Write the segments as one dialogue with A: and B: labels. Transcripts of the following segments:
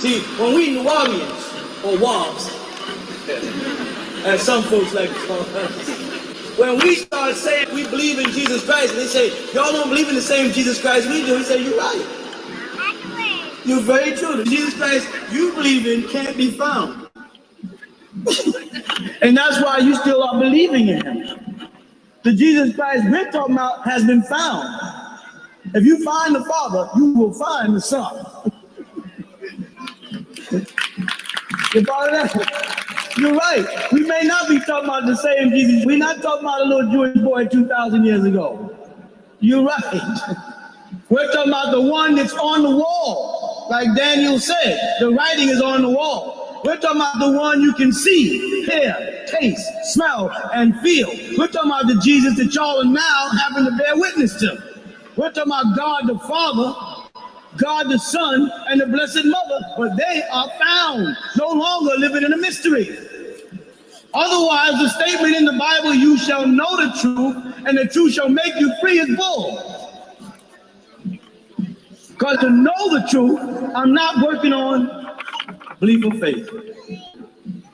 A: See, when we New Orleans, or Wobbs, as some folks like to call us, when we start saying we believe in Jesus Christ, and they say, y'all don't believe in the same Jesus Christ we do, we say, you're right. You're very true. The Jesus Christ you believe in can't be found. And that's why you still are believing in him. The Jesus Christ we're talking about has been found. If you find the Father, you will find the Son. You follow that? You're right. We may not be talking about the same Jesus. We're not talking about a little Jewish boy 2,000 years ago. You're right. We're talking about the one that's on the wall. Like Daniel said, the writing is on the wall. We're talking about the one you can see, hear, taste, smell, and feel. We're talking about the Jesus that y'all are now having to bear witness to. We're talking about God the Father, God the Son, and the Blessed Mother, but they are found, no longer living in a mystery. Otherwise, the statement in the Bible, you shall know the truth, and the truth shall make you free, is bull. Because to know the truth, I'm not working on belief or faith.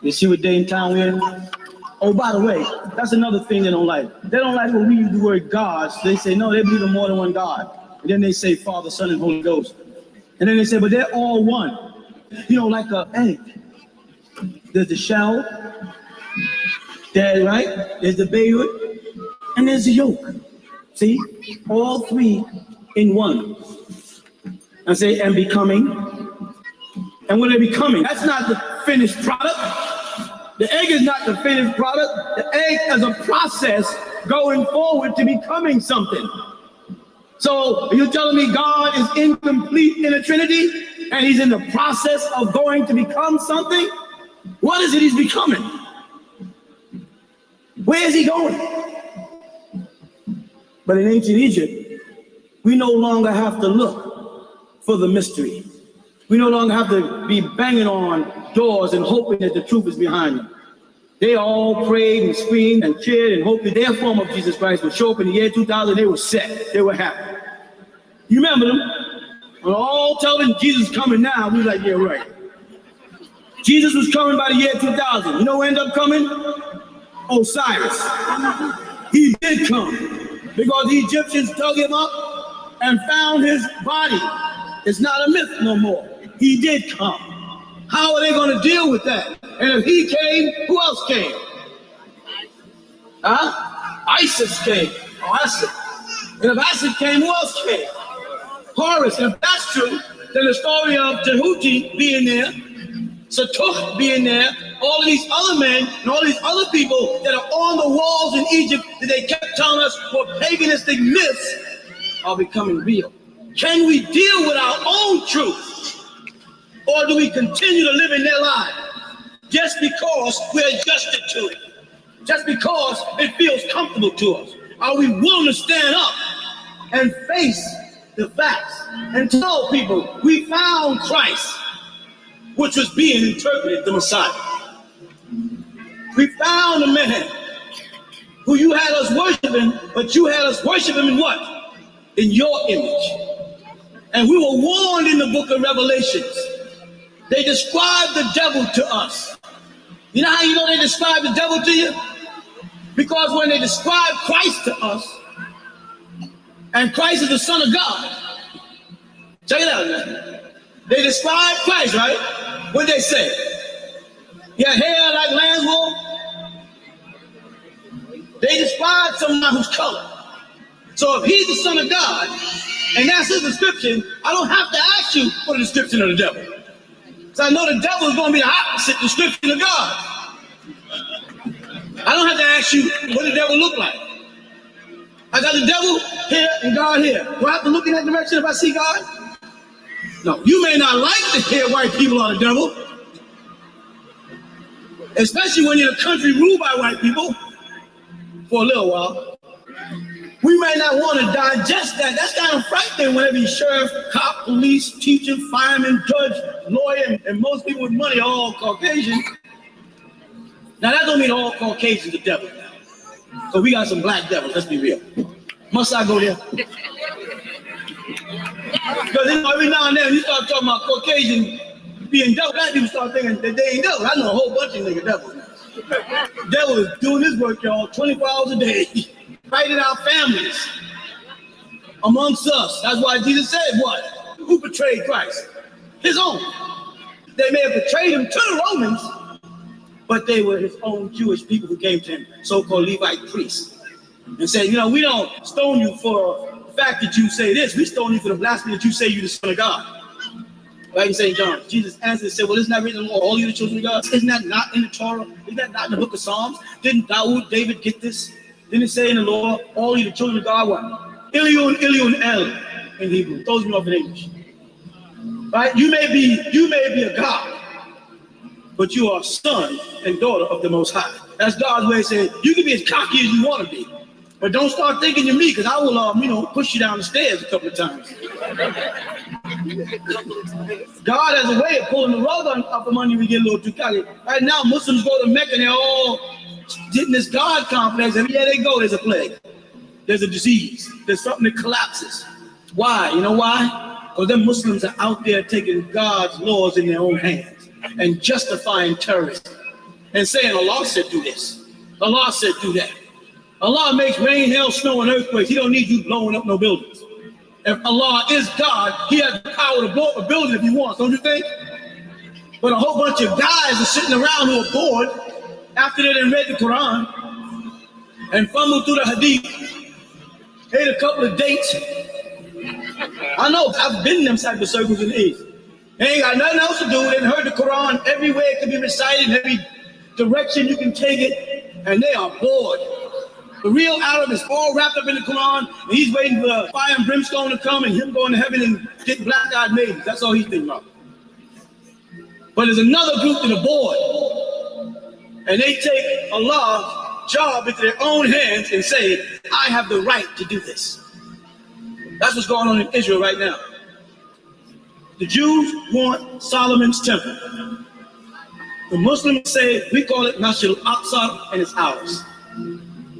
A: You see what day and time we're in? Oh, by the way, that's another thing they don't like. They don't like when we use the word God. They say, no, they believe in more than one God. And then they say Father, Son, and Holy Ghost. And then they say, but they're all one. You know, like an egg. There's the shell, there, right? There's the baby, and there's the yolk. See? All three in one. I say, and becoming. And when they're becoming, that's not the finished product. The egg is not the finished product. The egg is a process going forward to becoming something. So you're telling me God is incomplete in the Trinity and he's in the process of going to become something? What is it he's becoming? Where is he going? But in ancient Egypt, we no longer have to look for the mystery. We no longer have to be banging on doors and hoping that the truth is behind them. They all prayed and screamed and cheered and hoped that their form of Jesus Christ would show up in the year 2000. They were set. They were happy. You remember them? When all telling Jesus coming now, we were like, yeah, right. Jesus was coming by the year 2000. You know who ended up coming? Osiris. He did come because the Egyptians dug him up and found his body. It's not a myth no more. He did come. How are they going to deal with that? And if he came, who else came? Isis came. Or Acid. And if Acid came, who else came? Horus. And if that's true, then the story of Jehuti being there, Satuh being there, all of these other men and all these other people that are on the walls in Egypt that they kept telling us were paganistic myths are becoming real. Can we deal with our own truth? Or do we continue to live in their lives just because we're adjusted to it? Just because it feels comfortable to us? Are we willing to stand up and face the facts and tell people we found Christ, which was being interpreted the Messiah? We found a man who you had us worshiping, but you had us worship him in what? In your image. And we were warned in the book of Revelations. They described the devil to us. You know how you know they describe the devil to you? Because when they describe Christ to us, and Christ is the Son of God, check it out, man. They describe Christ, right? What they say? He had hair like lamb's wool. They describe someone who's colored. So if he's the Son of God, and that's his description, I don't have to ask you for the description of the devil. Because I know the devil is going to be the opposite description of God. I don't have to ask you what the devil look like. I got the devil here and God here. Do I have to look in that direction if I see God? No. You may not like to hear white people are the devil. Especially when you're in a country ruled by white people for a little while. We may not want to digest that. That's kind of frightening when every sheriff, cop, police, teacher, fireman, judge, lawyer, and most people with money are all Caucasian. Now, that don't mean all Caucasians are devils. So we got some black devils, let's be real. Must I go there? Because every now and then you start talking about Caucasian, being devil. Black people start thinking that they ain't devil. I know a whole bunch of nigga devils. Devil is doing his work, y'all, 24 hours a day, fighting our families amongst us. That's why Jesus said what? Who betrayed Christ? His own. They may have betrayed him to the Romans, but they were his own Jewish people who came to him, so-called Levite priests, and said, you know, we don't stone you for the fact that you say this. We stone you for the blasphemy that you say you're the Son of God. Right in St. John, Jesus answered and said, well, isn't that written in all you the children of God? Isn't that not in the Torah? Isn't that not in the book of Psalms? Didn't David get this? Didn't it say in the law, all you the children of God, what? Ilion El in Hebrew. Those me off in English. Right? You may be a God, but you are son and daughter of the Most High. That's God's way of saying, you can be as cocky as you want to be, but don't start thinking you're me, because I will, push you down the stairs a couple of times. God has a way of pulling the rug up from under you when you get a little too cocky. Right now, Muslims go to Mecca and they're all getting this God complex. Everywhere they go, there's a plague. There's a disease. There's something that collapses. Why? You know why? Because them Muslims are out there taking God's laws in their own hands and justifying terrorism and saying Allah said do this. Allah said do that. Allah makes rain, hail, snow, and earthquakes. He don't need you blowing up no buildings. If Allah is God, he has the power to blow up a building if he wants, don't you think? But a whole bunch of guys are sitting around who are bored after they done read the Quran and fumbled through the Hadith, ate a couple of dates. I know, I've been in them type of circles in the East. They ain't got nothing else to do. They heard the Quran everywhere it can be recited, in every direction you can take it, and they are bored. The real Arab is all wrapped up in the Quran, and he's waiting for fire and brimstone to come and him going to heaven and get black-eyed maidens. That's all he's thinking about. But there's another group that are bored, and they take Allah's job into their own hands and say, I have the right to do this. That's what's going on in Israel right now. The Jews want Solomon's temple. The Muslims say, we call it Masjid al-Aqsa, and it's ours.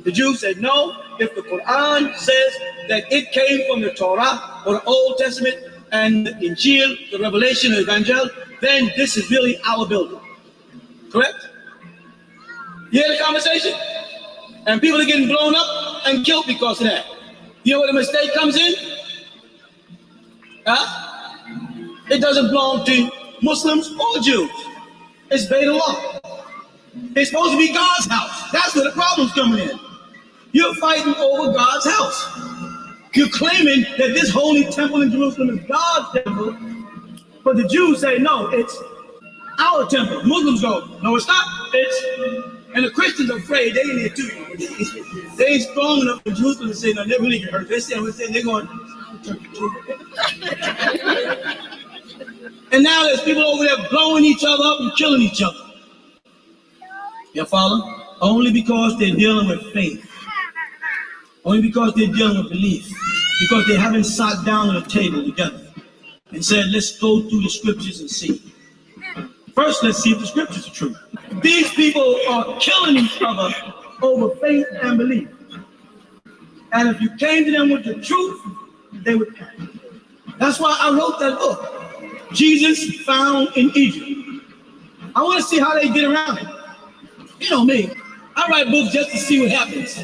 A: The Jews said, no, if the Quran says that it came from the Torah or the Old Testament and the Injil, the Revelation, the Evangel, then this is really our building. Correct? You hear the conversation? And people are getting blown up and killed because of that. You know where the mistake comes in? Huh? It doesn't belong to Muslims or Jews. It's Baytullah. It's supposed to be God's house. That's where the problem's coming in. You're fighting over God's house. You're claiming that this holy temple in Jerusalem is God's temple, but the Jews say, no, it's our temple. Muslims go, no, it's not. And the Christians are afraid. They in there too. They ain't strong enough for Jerusalem to say, no, they really get hurt. They say, they're going, and now there's people over there blowing each other up and killing each other. You follow? Only because they're dealing with faith. Only because they're dealing with belief. Because they haven't sat down at a table together and said, let's go through the scriptures and see. First, let's see if the scriptures are true. These people are killing each other over faith and belief. And if you came to them with the truth, they would panic. That's why I wrote that book, Jesus Found in Egypt. I want to see how they get around it. You know me, I write books just to see what happens.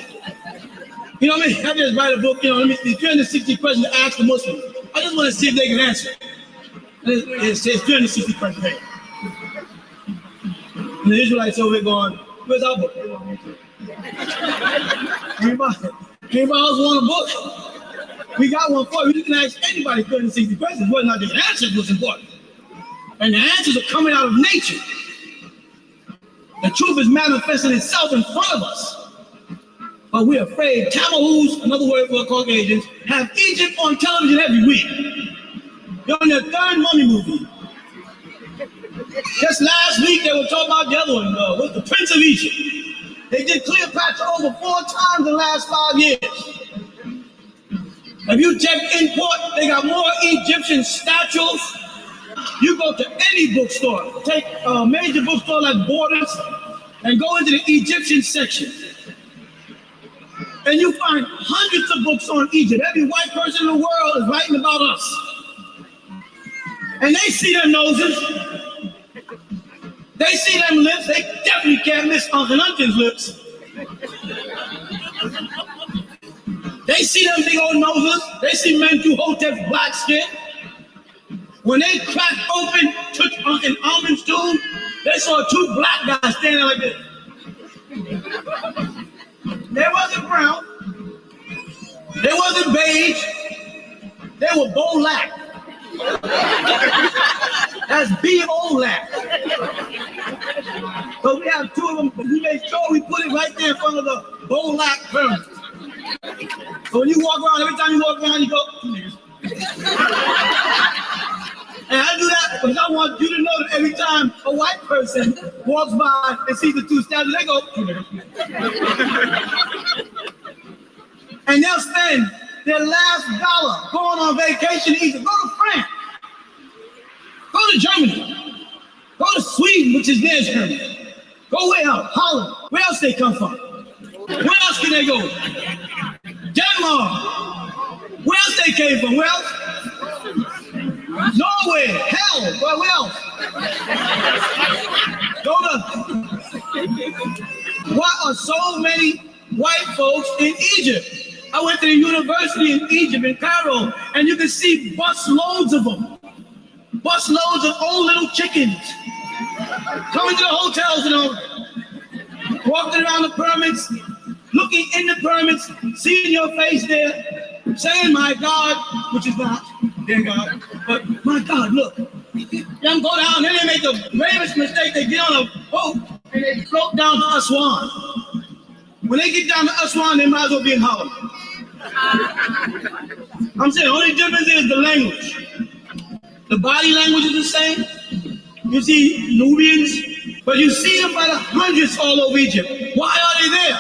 A: You know what I mean? I just write a book, let me see 360 questions to ask the Muslims. I just want to see if they can answer. It says 360 questions. And the Israelites over here going, where's our book? Anybody else want a book? We got one for you. You can ask anybody 360 questions. Whether or not the answers was important. And the answers are coming out of nature. The truth is manifesting itself in front of us. But we're afraid. Tamahus, another word for Caucasians, have Egypt on television every week. They're on their third mummy movie. Just last week, they were talking about the other one, was the Prince of Egypt. They did Cleopatra over 4 times in the last 5 years. If you check import, they got more Egyptian statues. You go to any bookstore, take a major bookstore like Borders, and go into the Egyptian section. And you find hundreds of books on Egypt. Every white person in the world is writing about us. And they see their noses. They see them lips, they definitely can't miss Uncle Unton's lips. They see them big old noses. They see Mentu Hotep's black skin. When they cracked open in Almond's tomb, they saw two black guys standing like this. They wasn't brown. They wasn't beige. They were Bolak. That's B-O-Lak. So we have two of them, but we made sure we put it right there in front of the Bolak pyramid. So when you walk around, every time you walk around, you go, and I do that because I want you to know that every time a white person walks by and sees the two statues, they go, and they'll spend their last dollar going on vacation to Egypt. Go to France. Go to Germany. Go to Sweden, which is near Germany. Go where else? Holland. Where else they come from? Where else can they go? Denmark. Where else they came from? Where else? Norway. Hell. Where else? Go to. Why are so many white folks in Egypt? I went to the university in Egypt, in Cairo, and you can see bus loads of them. Bus loads of old little chickens coming to the hotels, walking around the pyramids, looking in the pyramids, seeing your face there, saying, my God, which is not their God, but my God, look. Them go down, then they make the gravest mistake. They get on a boat and they float down to Aswan. When they get down to Aswan, they might as well be in Holland. I'm saying the only difference is the language. The body language is the same. You see Nubians, but you see them by the hundreds all over Egypt. Why are they there?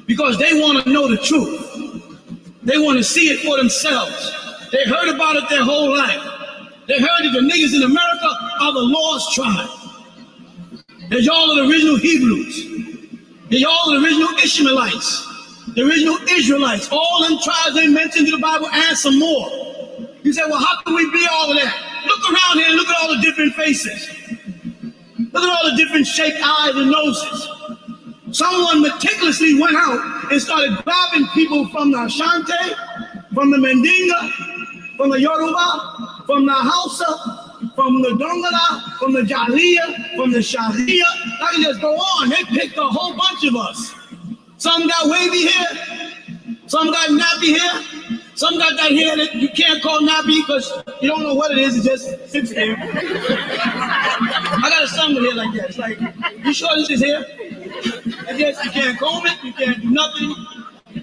A: Because they want to know the truth. They want to see it for themselves. They heard about it their whole life. They heard that the niggas in America are the lost tribe. That y'all are the original Hebrews. That y'all are the original Ishmaelites. The original Israelites. All them tribes they mentioned in the Bible and some more. You say, well, how can we be all of that? Look around here and look at all the different faces. Look at all the different shaped eyes and noses. Someone meticulously went out and started grabbing people from the Ashanti, from the Mandinga, from the Yoruba, from the Hausa, from the Dongala, from the Jaliya, from the Sharia. I can just go on. They picked a whole bunch of us. Some got wavy hair, some got nappy hair, some got that hair that you can't call nappy because you don't know what it is, it just sits there. I got a son with hair like that. It's like, you sure this is hair? And yes, you can't comb it, you can't do nothing.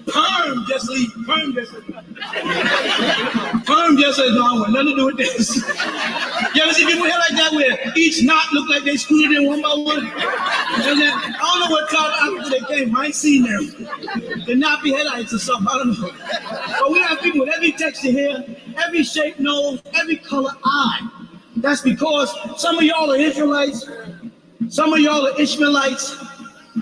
A: Perm just leave. Perm just says, no, I want nothing to do with this. You ever see people here like that where each knot look like they screwed it in one by one? And then, I don't know what South Africa they came. I ain't seen them. The nappy headites or something, I don't know. But we have people with every texture hair, every shaped nose, every color eye. That's because some of y'all are Israelites, some of y'all are Ishmaelites,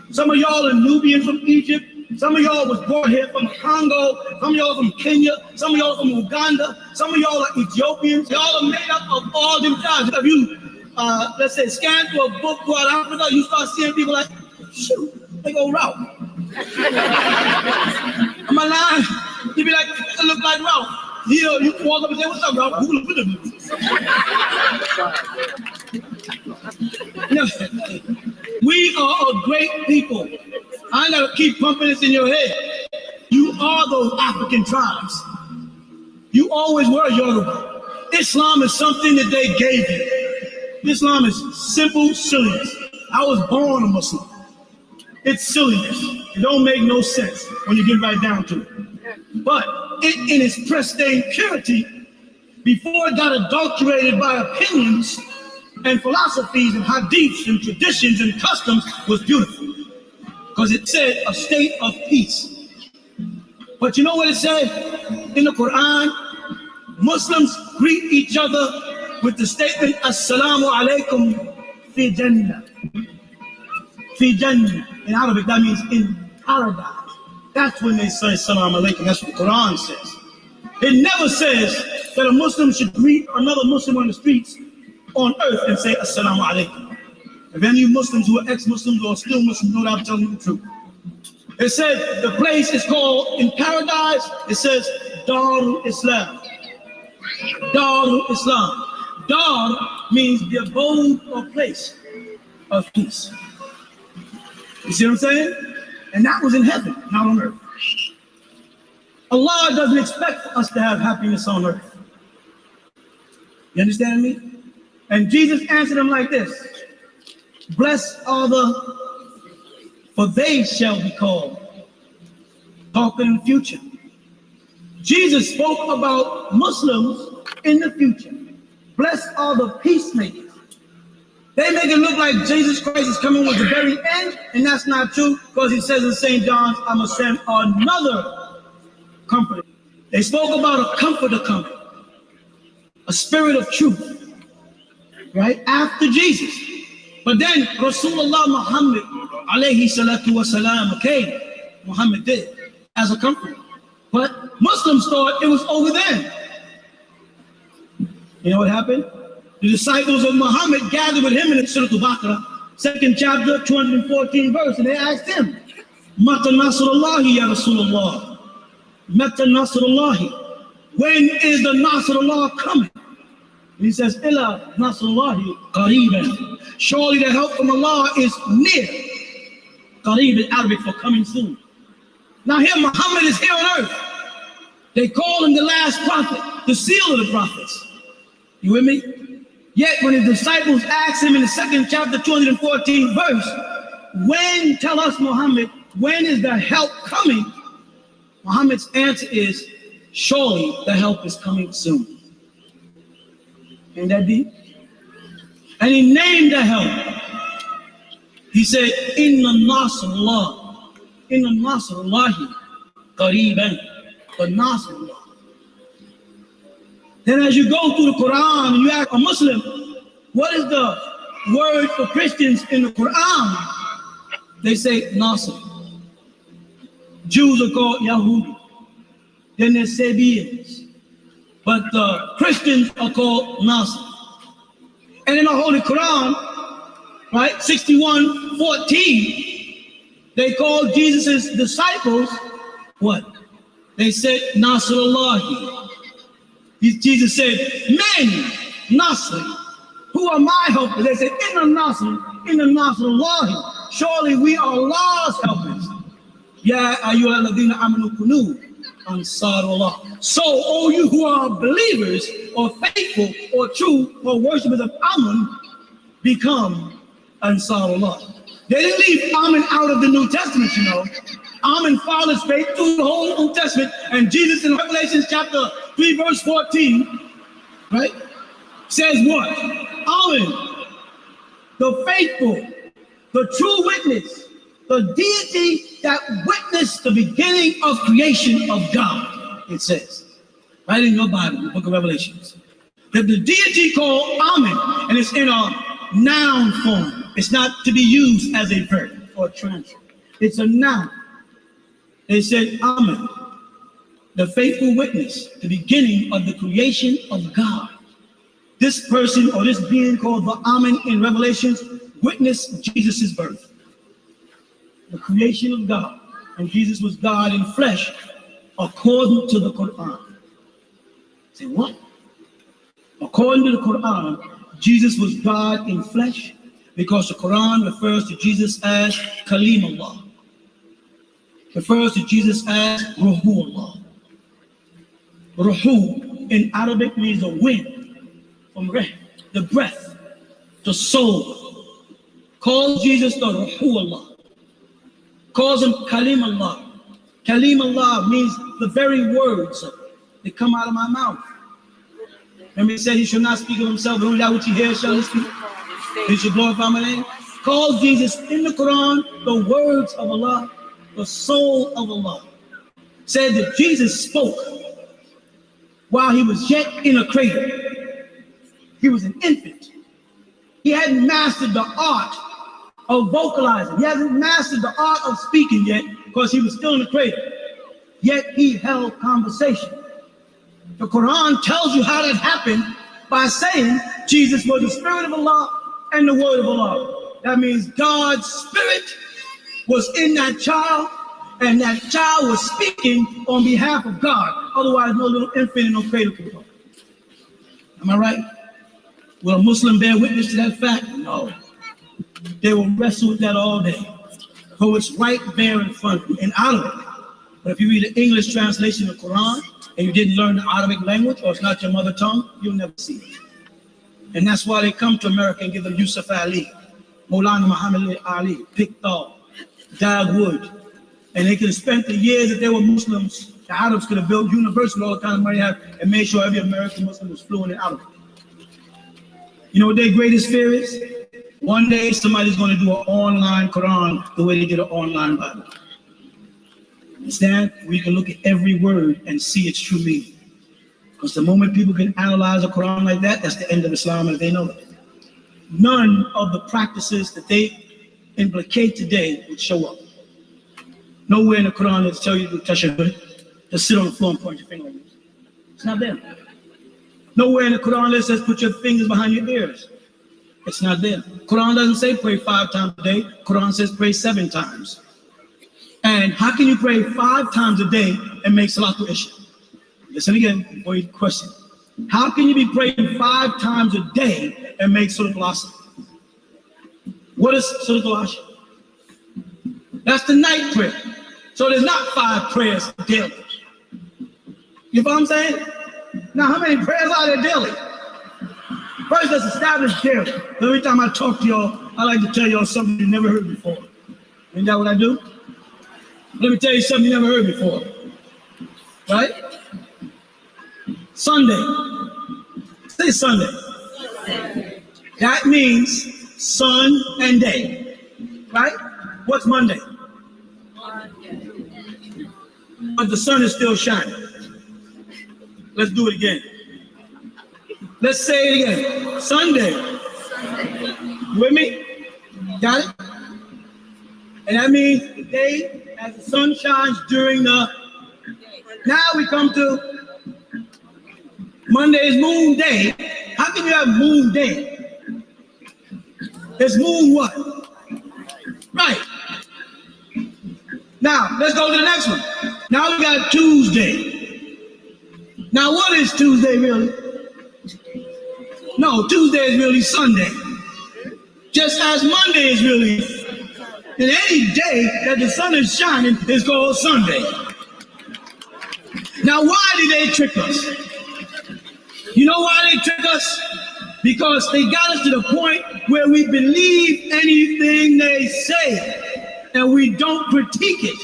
A: some of y'all are Nubians from Egypt. Some of y'all was born here from Congo, some of y'all from Kenya, some of y'all from Uganda, some of y'all are Ethiopians. Y'all are made up of all them tribes. If you, let's say, scan through a book throughout Africa, you start seeing people like, shoot, they go Ralph. Am I lying? You be like, they look like Ralph. You walk up and say, what's up, Ralph? We are a great people. I ain't gotta keep pumping this in your head. You are those African tribes. You always were Yoruba. Islam is something that they gave you. Islam is simple silliness. I was born a Muslim. It's silliness. It don't make no sense when you get right down to it. But in its pristine purity, before it got adulterated by opinions and philosophies and hadiths and traditions and customs, was beautiful. Because it said a state of peace. But you know what it said in the Quran? Muslims greet each other with the statement, Assalamu alaikum fi jannah. Fi jannah. In Arabic, that means in paradise. That's when they say Assalamu alaikum. That's what the Quran says. It never says that a Muslim should greet another Muslim on the streets on earth and say assalamu alaikum. If any of you Muslims who are ex-Muslims or still Muslims know that I'm telling you the truth. It says the place is called in paradise, it says Darul Islam. Darul Islam. Dar means the abode or place of peace. You see what I'm saying? And that was in heaven, not on earth. Allah doesn't expect us to have happiness on earth. You understand me? And Jesus answered them like this. Blessed are for they shall be called. Talking in the future. Jesus spoke about Muslims in the future. Blessed are the peacemakers. They make it look like Jesus Christ is coming with the very end, and that's not true, because he says in St. John's, I'm going to send another comforter. They spoke about a comforter coming, a spirit of truth, right, after Jesus. But then Rasulullah Muhammad, alayhi salatu wasalam, came, Muhammad did, as a comforter. But Muslims thought it was over then. You know what happened? The disciples of Muhammad gathered with him in Surah Al-Baqarah, 2nd chapter, 214 verse, and they asked him, Mata Nasrullahi ya Rasulullah? Mata Nasrullahi? When is the Nasrullah coming? And he says, Illa Nasrullahi qareeban. Surely the help from Allah is near. Qareeb is Arabic for coming soon. Now here Muhammad is here on earth. They call him the last prophet, the seal of the prophets. You with me? Yet when his disciples asked him in the 2nd chapter, 214 verse, when, tell us Muhammad, when is the help coming? Muhammad's answer is, surely the help is coming soon. Ain't that deep? And he named the help. He said, Inna Nasrullah, Inna Nasrullahi qareeban, the Nasrullah. Then as you go through the Quran and you ask a Muslim, what is the word for Christians in the Quran? They say Nasr. Jews are called Yahudi. Then there's Sabians. But Christians are called Nasr. And in the Holy Quran, right, 61:14, they call Jesus' disciples what? They said Nasrullahi. Jesus said, men, Nasri, who are my helpers? They said, Inna Nasr, Inna Nasrullahi. Surely we are Allah's helpers. Ya ayyuhalladhina amanu kunu ansarullah. So, all you who are believers or faithful or true or worshippers of Amun, become Ansarullah. They didn't leave Amun out of the New Testament, you know. Amun followed straight through the whole New Testament, and Jesus in Revelation chapter 3 verse 14, right, says what? Amun, the faithful, the true witness, the deity that witnessed the beginning of creation of God, it says, right in your Bible, the book of Revelations. That the deity called Amun, and it's in a noun form. It's not to be used as a verb or transfer. It's a noun. They said Amun, the faithful witness, the beginning of the creation of God. This person or this being called the Amun in Revelations witnessed Jesus' birth, the creation of God. And Jesus was God in flesh according to the Quran. Say what? According to the Quran, Jesus was God in flesh because the Quran refers to Jesus as Kalimullah. Refers to Jesus as Ruhullah. Ruhu in Arabic means the wind, from reh, the breath, the soul. Calls Jesus the Ruhullah. Calls him Kalimullah. Kalimullah means the very words that come out of my mouth. Remember he said he should not speak of himself, but only that which he hears shall he speak. He should glorify my name. Calls Jesus in the Quran the words of Allah, the soul of Allah. Said that Jesus spoke while he was yet in a cradle. He was an infant. He hadn't mastered the art of vocalizing. He hasn't mastered the art of speaking yet because he was still in the cradle. Yet he held conversation. The Quran tells you how that happened by saying Jesus was the Spirit of Allah and the Word of Allah. That means God's Spirit was in that child, and that child was speaking on behalf of God. Otherwise, no little infant and no cradle could go. Am I right? Will a Muslim bear witness to that fact? No. They will wrestle with that all day. So it's right there in front of you and out of it. But if you read the English translation of the Quran and you didn't learn the Arabic language, or it's not your mother tongue, you'll never see it. And that's why they come to America and give them Yusuf Ali, Maulana Muhammad Ali, Pickthall, Dagwood. And they could have spent the years that they were Muslims. The Arabs could have built universities with all the kind of money they have and made sure every American Muslim was fluent in Arabic. You know what their greatest fear is? One day somebody's going to do an online Quran the way they did an online Bible. Understand? We can look at every word and see its true meaning. Because the moment people can analyze a Quran like that, that's the end of Islam as they know it. None of the practices that they implicate today would show up. Nowhere in the Quran does it tell you to touch your hood, to sit on the floor and point your finger like this. It's not there. Nowhere in the Quran that says put your fingers behind your ears. It's not there. Quran doesn't say pray 5 times a day. Quran says pray 7 times. And how can you pray 5 times a day and make Salatul Isha? Listen again before you question. How can you be praying 5 times a day and make Salatul Asr? What is Salatul Asr? That's the night prayer. So there's not 5 prayers daily. You know what I'm saying? Now, how many prayers are there daily? First, let's establish daily. Every time I talk to y'all, I like to tell y'all something you never heard before. Isn't that what I do? Let me tell you something you never heard before. Right? Sunday. Say Sunday. That means sun and day. Right? What's Monday? But the sun is still shining. Let's do it again. Let's say it again. Sunday. You with me? Got it? And that means the day as the sun shines during the... Now we come to Monday's moon day. How can you have moon day? It's moon what? Right. Now, let's go to the next one. Now we got Tuesday. Now, what is Tuesday really? No, Tuesday is really Sunday. Just as Monday is really. And any day that the sun is shining is called Sunday. Now, why did they trick us? You know why they trick us? Because they got us to the point where we believe anything they say and we don't critique it.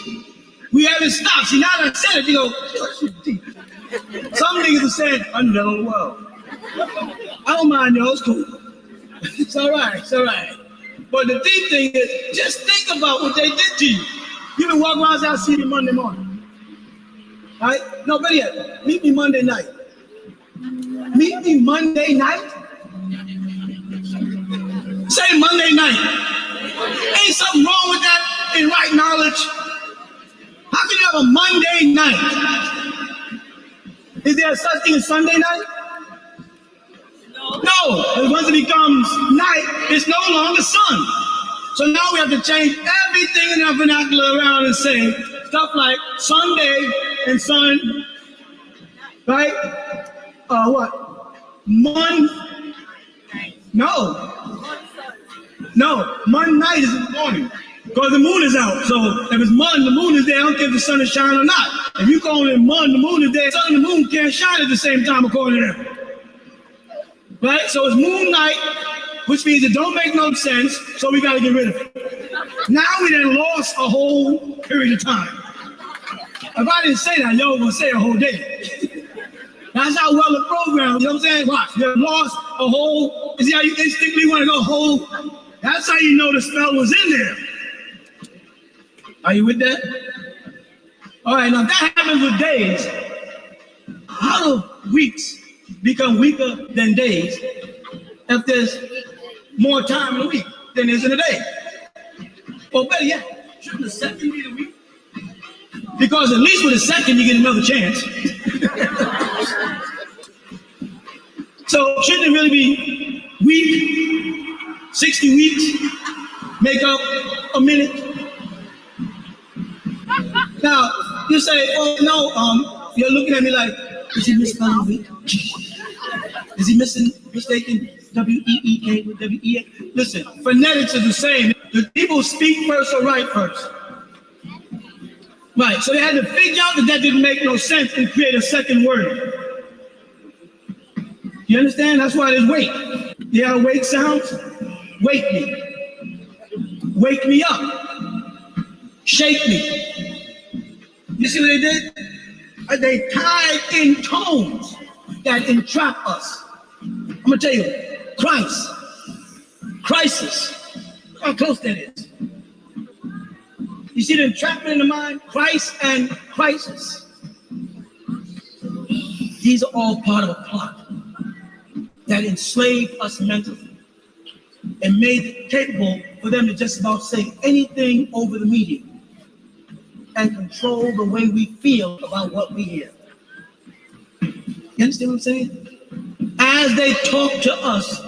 A: We haven't stopped. See, now that I said it, you go, some niggas are saying, I'm the whole world. I don't mind y'all, it's cool. It's all right, it's all right. But the deep thing is, just think about what they did to you. You been walking around and see me Monday morning. All right? No, but yeah, meet me Monday night. Meet me Monday night? Say Monday night. Ain't something wrong with that in right knowledge? How can you have a Monday night? Is there such thing as Sunday night? No. Once it becomes night, it's no longer sun. So now we have to change everything in our vernacular around and say stuff like Sunday and sun, right? What? No, Monday night is in the morning. Because the moon is out. So if it's Mon, the moon is there. I don't care if the sun is shining or not. If you call it Mon, the moon is there. The sun and the moon can't shine at the same time according to them. Right? So it's moon night, which means it don't make no sense. So we got to get rid of it. Now we done lost a whole period of time. If I didn't say that, y'all gonna say a whole day. That's how well the program, you know what I'm saying? Watch, you lost a whole, you see how you instinctively want to go whole? That's how you know the spell was in there. Are you with that? All right, now that happens with days. How do weeks become weaker than days if there's more time in a week than there's in a day? Well, better yet, shouldn't the second be the week? Because at least with a second, you get another chance. So shouldn't it really be week, 60 weeks, make up a minute? Now, you say, oh no, you're looking at me like, is he misspelling week? Is he mistaking W-E-E-K with W-E-A? Listen, phonetics are the same. The people speak first or write first. Right, so they had to figure out that didn't make no sense and create a second word. You understand? That's why there's wake. You know how wake sounds? Wake me. Wake me up. Shake me. You see what they did? They tied in tones that entrap us. I'm going to tell you, Christ, crisis, how close that is. You see the entrapment in the mind? Christ and crisis. These are all part of a plot that enslaved us mentally and made it capable for them to just about say anything over the media and control the way we feel about what we hear. You understand what I'm saying? As they talk to us,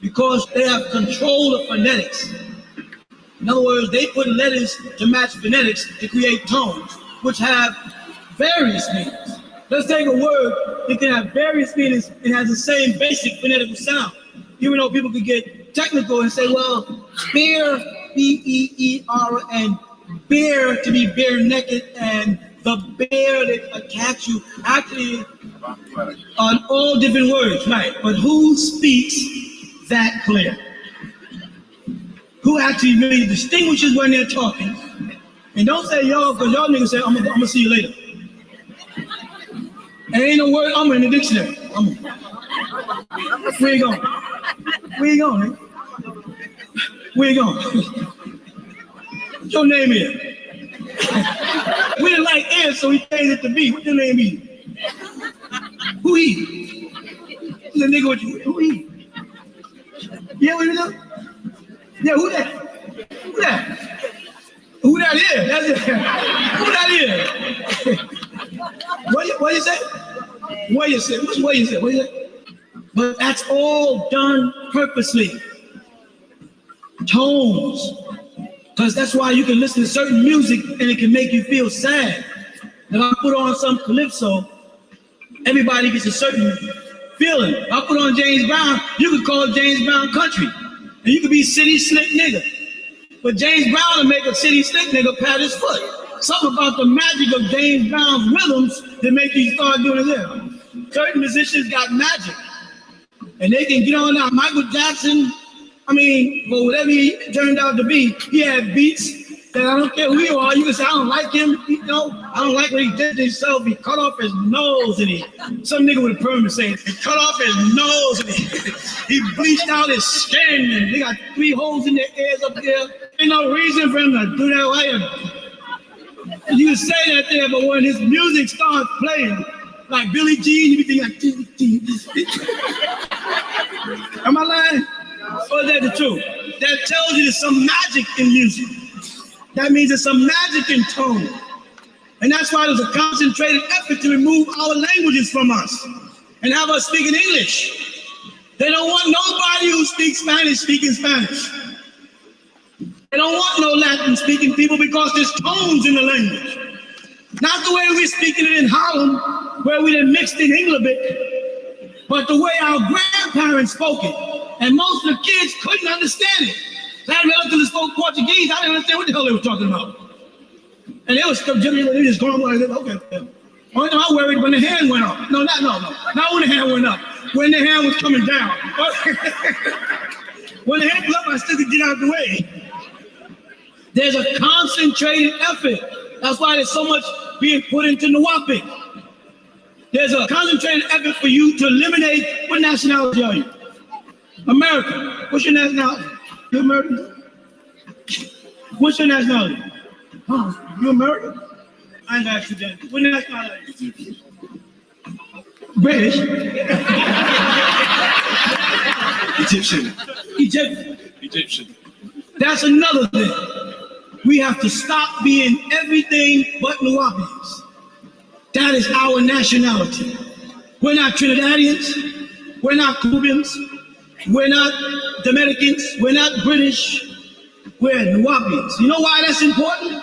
A: because they have control of phonetics. In other words, they put letters to match phonetics to create tones, which have various meanings. Let's take a word that can have various meanings and has the same basic phonetical sound. Even though people could get technical and say, well, bear, B-E-E-R, and bear to be bare naked, and the bear that attacks you, actually on all different words, right? But who speaks that clear? Who actually really distinguishes when they're talking? And don't say y'all, because y'all niggas say, I'm gonna see you later. And ain't no word, I'm in the dictionary. Where you going? Where you going, man? Where you going? What's your name is? We didn't like air, so we changed it to B. What's your name is? Who he? The nigga with you. Who he? Yeah, what you know? Yeah, who that? Who that? Who that is? That's it. Who that is? What you say? What you say? Which way you say? What you say? But that's all done purposely. Tones. Because that's why you can listen to certain music and it can make you feel sad. If I put on some calypso, everybody gets a certain feeling. If I put on James Brown, you could call James Brown country. And you could be city slick nigga. But James Brown will make a city slick nigga pat his foot. Something about the magic of James Brown's rhythms that make you start doing it. Certain musicians got magic. And they can get on out. Michael Jackson, for whatever he turned out to be, he had beats that I don't care who you are. You can say, I don't like him. I don't like what he did to himself. He cut off his nose and some nigga with a perm saying, he cut off his nose and he bleached out his skin and he got 3 holes in their ears up there. Ain't no reason for him to do that way. You can say that there, but when his music starts playing, like Billie Jean, you be thinking like, am I lying? Or is that the truth? That tells you there's some magic in music. That means there's some magic in tone. And that's why there's a concentrated effort to remove our languages from us and have us speaking English. They don't want nobody who speaks Spanish speaking Spanish. They don't want no Latin speaking people because there's tones in the language. Not the way we're speaking it in Harlem, where we done mixed in English, but the way our grandparents spoke it. And most of the kids couldn't understand it. I had relatives that spoke Portuguese. I didn't understand what the hell they were talking about. And they was just going like this. Okay. Only time I worried when the hand went up. No. Not when the hand went up. When the hand was coming down. When the hand was up, I still could get out of the way. There's a concentrated effort. That's why there's so much being put into Nawapi. There's a concentrated effort for you to eliminate, what nationality are you? American. What's your nationality? You American? What's your nationality? Oh, you American? I ain't asked you that. What nationality? British. Egyptian. That's another thing. We have to stop being everything but Nuwapians. That is our nationality. We're not Trinidadians. We're not Cubans. We're not Dominicans. We're not British. We're Nuwapians. You know why that's important?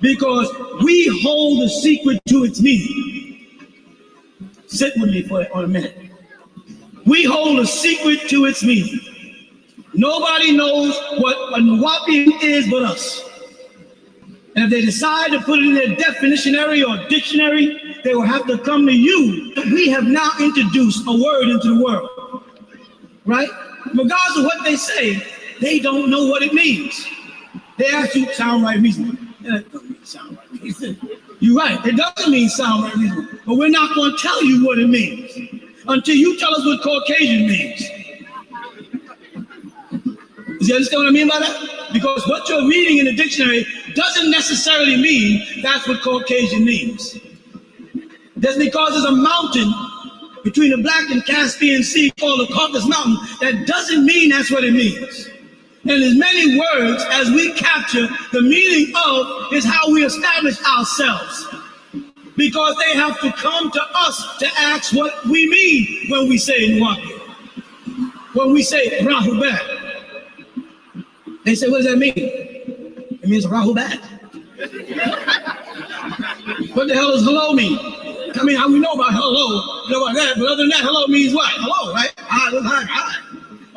A: Because we hold the secret to its meaning. Sit with me for a minute. We hold a secret to its meaning. Nobody knows what a Nuwapian is but us. And if they decide to put it in their definitionary or dictionary, they will have to come to you. We have now introduced a word into the world, right? Regardless of what they say, they don't know what it means. They actually sound right reasonable. That doesn't mean sound right reasonable. You're right, it doesn't mean sound right reasonable. But we're not going to tell you what it means until you tell us what Caucasian means. Do you understand what I mean by that? Because what you're reading in the dictionary doesn't necessarily mean that's what Caucasian means. Just because there's a mountain between the Black and Caspian Sea called the Caucasus Mountain, that doesn't mean that's what it means. And as many words as we capture the meaning of is how we establish ourselves. Because they have to come to us to ask what we mean when we say Nwaki. When we say Rahubat. They say, what does that mean? It means Rahubat. What the hell does hello mean? I mean, we know about hello, we know about that, but other than that, hello means what? Hello, right? Hi.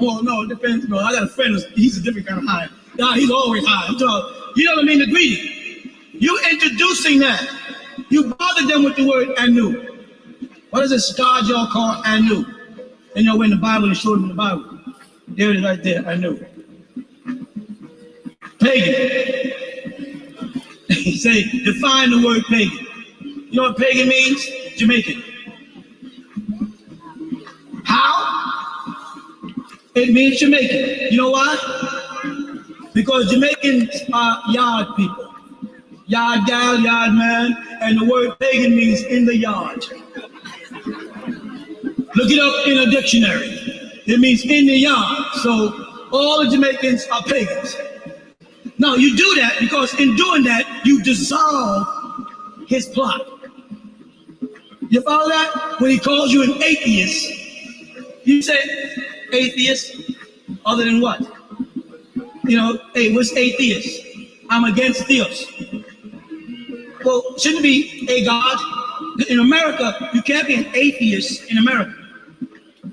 A: Well, no, it depends. No, I got a friend, he's a different kind of high. Nah, he's always high. I'm talking, you know what I mean, the greeting. You introducing that. You bothered them with the word anu. What does this God y'all call anu? And you know, in the Bible, they showed them in the Bible. There it is right there, anu. Pagan. He say, define the word pagan. You know what pagan means? Jamaican. How? It means Jamaican. You know why? Because Jamaicans are yard people. Yard gal, yard man, and the word pagan means in the yard. Look it up in a dictionary. It means in the yard. So all the Jamaicans are pagans. Now you do that because in doing that, you dissolve his plot. You follow that? When he calls you an atheist, you say, atheist, other than what? You know, hey, what's atheist? I'm against Theos. Well, shouldn't be a God. In America, you can't be an atheist in America.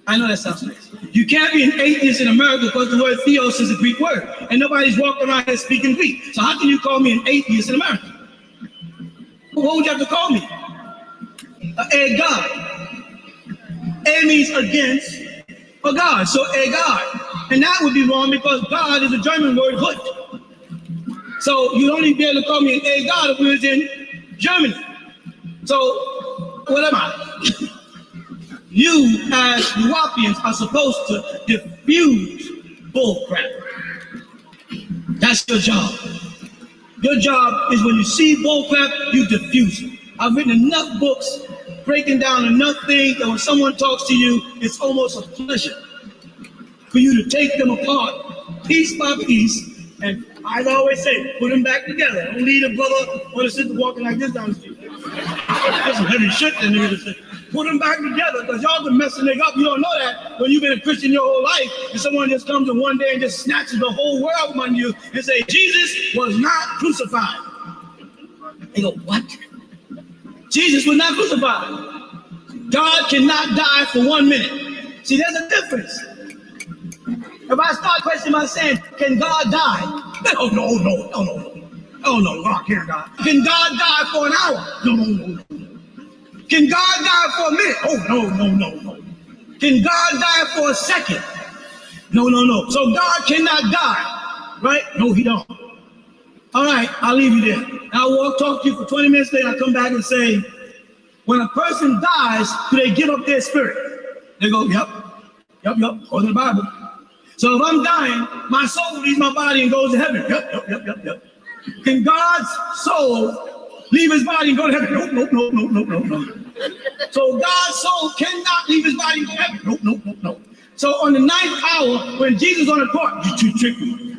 A: I know that sounds nice. You can't be an atheist in America because the word Theos is a Greek word. And nobody's walking around here speaking Greek. So how can you call me an atheist in America? What would you have to call me? A God. A means against a God. So a God. And that would be wrong because God is a German word, Hut. So you'd only be able to call me an a God if we was in Germany. So what am I? You as Nuwapians are supposed to diffuse bullcrap. That's your job. Your job is when you see bullcrap, you diffuse it. I've written enough books breaking down enough things that when someone talks to you, it's almost a pleasure for you to take them apart piece by piece. And I always say, put them back together. Don't leave a brother or a sister walking like this down the street. That's some heavy shit that nigga say. Put them back together because y'all been messing it up. You don't know that when you've been a Christian your whole life and someone just comes in one day and just snatches the whole world from you and say, Jesus was not crucified. They go, what? Jesus was not crucified. God cannot die for 1 minute. See, there's a difference. If I start questioning myself saying, can God die? Oh, no, God can't die. Can God die for an hour? No. Can God die for a minute? Oh, no. Can God die for a second? No. So God cannot die, right? No, he don't. All right, I'll leave you there. I'll talk to you for 20 minutes later. I'll come back and say, when a person dies, do they give up their spirit? They go, yep. According to the Bible. So if I'm dying, my soul leaves my body and goes to heaven. Yep. Can God's soul leave his body and go to heaven? No. So God's soul cannot leave his body and go to heaven. No. So on the 9th hour, when Jesus on the cross, you tricked me.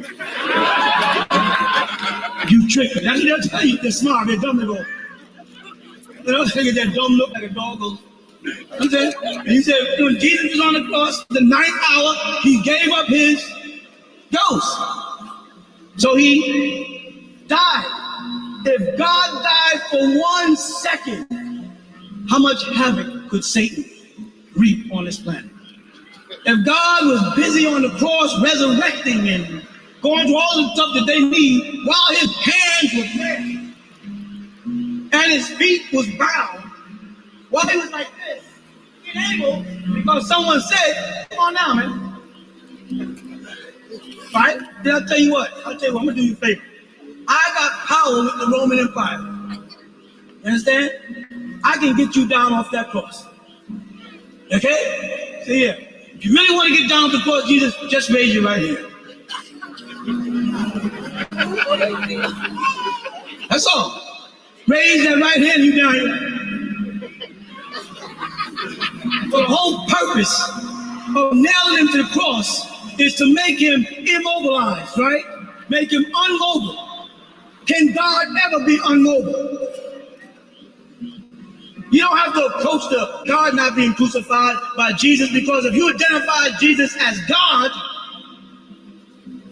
A: You tricked me. That's what they'll tell you. They're smart. They're dumb. They go. They don't think that dumb look like a dog goes. He said when Jesus was on the cross, the 9th hour, he gave up his ghost. So he died. If God died for 1 second, how much havoc could Satan reap on this planet? If God was busy on the cross resurrecting and going through all the stuff that they need while his hands were there and his feet was bound, while he was like this, able, because someone said, come on now, man. Right? Then I'll tell you what, I'm going to do you a favor. I got power with the Roman Empire. You understand? I can get you down off that cross. Okay? See here. If you really want to get down off the cross, Jesus, just raise your right hand. That's all. Raise that right hand, you down here. For the whole purpose of nailing him to the cross is to make him immobilized, right? Make him unmobile. Can God ever be unmobile? You don't have to approach the God not being crucified by Jesus, because if you identify Jesus as God,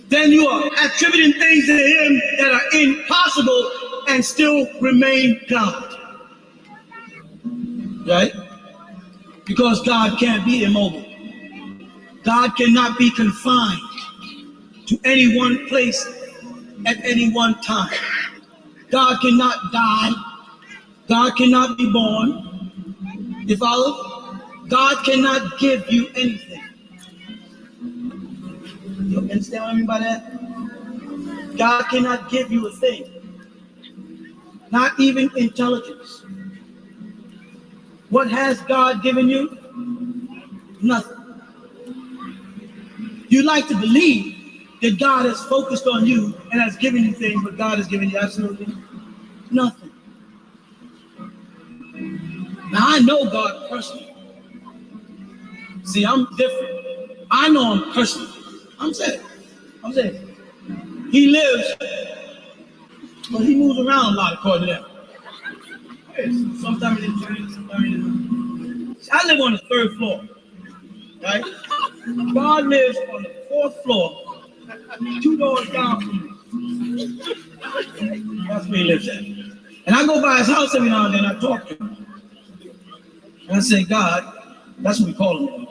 A: then you are attributing things to him that are impossible and still remain God. Right? Because God can't be immobile. God cannot be confined to any one place at any one time. God cannot die. God cannot be born. You follow? God cannot give you anything. You understand what I mean by that? God cannot give you a thing. Not even intelligence. What has God given you? Nothing. You like to believe that God has focused on you and has given you things, but God has given you absolutely nothing. Now, I know God personally. See, I'm different. I know him personally. I'm saying. He lives, but he moves around a lot according to them. Sometimes in church, sometimes I live on the 3rd floor, right? God lives on the 4th floor, 2 doors down from me. That's where he lives at. And I go by his house every now and then, I talk to him. And I say, God, that's what we call him.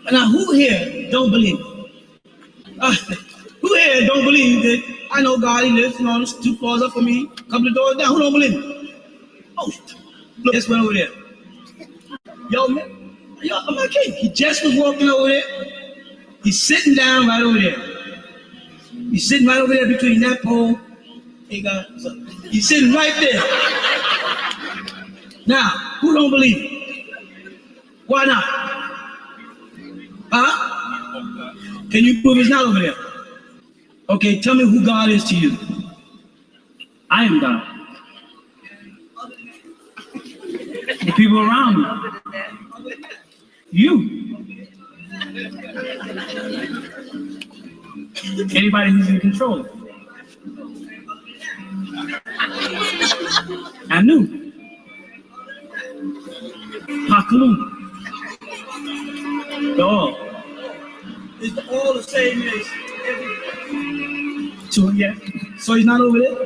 A: And now, who here don't believe it? Who here don't believe that I know God, he lives on 2 floors up from me, a couple of doors down? Who don't believe it? Oh, look, this one over there. Yo, man, I'm not kidding. He just was walking over there. He's sitting down right over there. He's sitting right over there between that pole. Hey, God, he's sitting right there. Now, who don't believe it? Why not? Huh? Can you prove he's not over there? Okay, tell me who God is to you. I am God. The people around me. You. Anybody who's in control. I knew. Hakaloo. Dog. It's all the same as everything. So yeah. So he's not over there?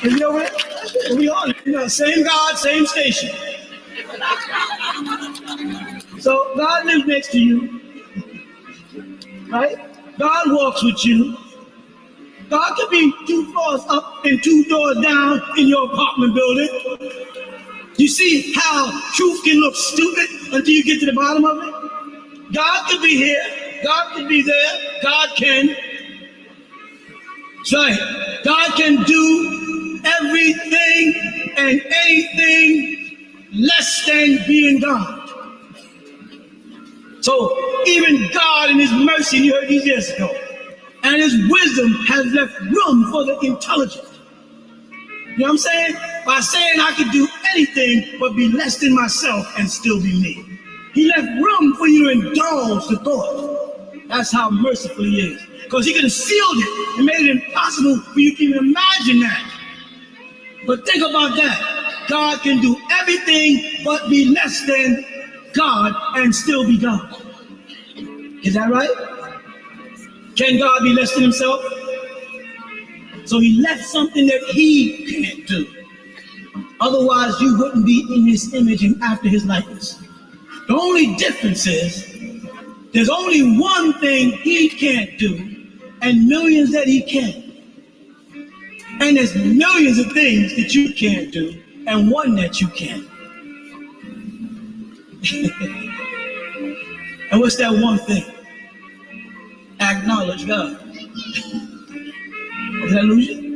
A: Is he over there? We are. You know, same God, same station. So God lives next to you. Right? God walks with you. God could be 2 floors up and 2 doors down in your apartment building. You see how truth can look stupid until you get to the bottom of it? God could be here. God could be there. God can. That's right. God can do everything and anything less than being God. So even God in his mercy, you heard these years ago, and his wisdom has left room for the intelligent. You know what I'm saying? By saying I could do anything but be less than myself and still be me. He left room for you to indulge the thought. That's how merciful he is. because he could have sealed it and made it impossible for you to even imagine that. But think about that. God can do everything but be less than God and still be God. Is that right? Can God be less than himself? So he left something that he can't do. Otherwise, you wouldn't be in his image and after his likeness. The only difference is there's only one thing he can't do and millions that he can. And there's millions of things that you can't do and one that you can. And what's that one thing? Acknowledge God. Did I lose you?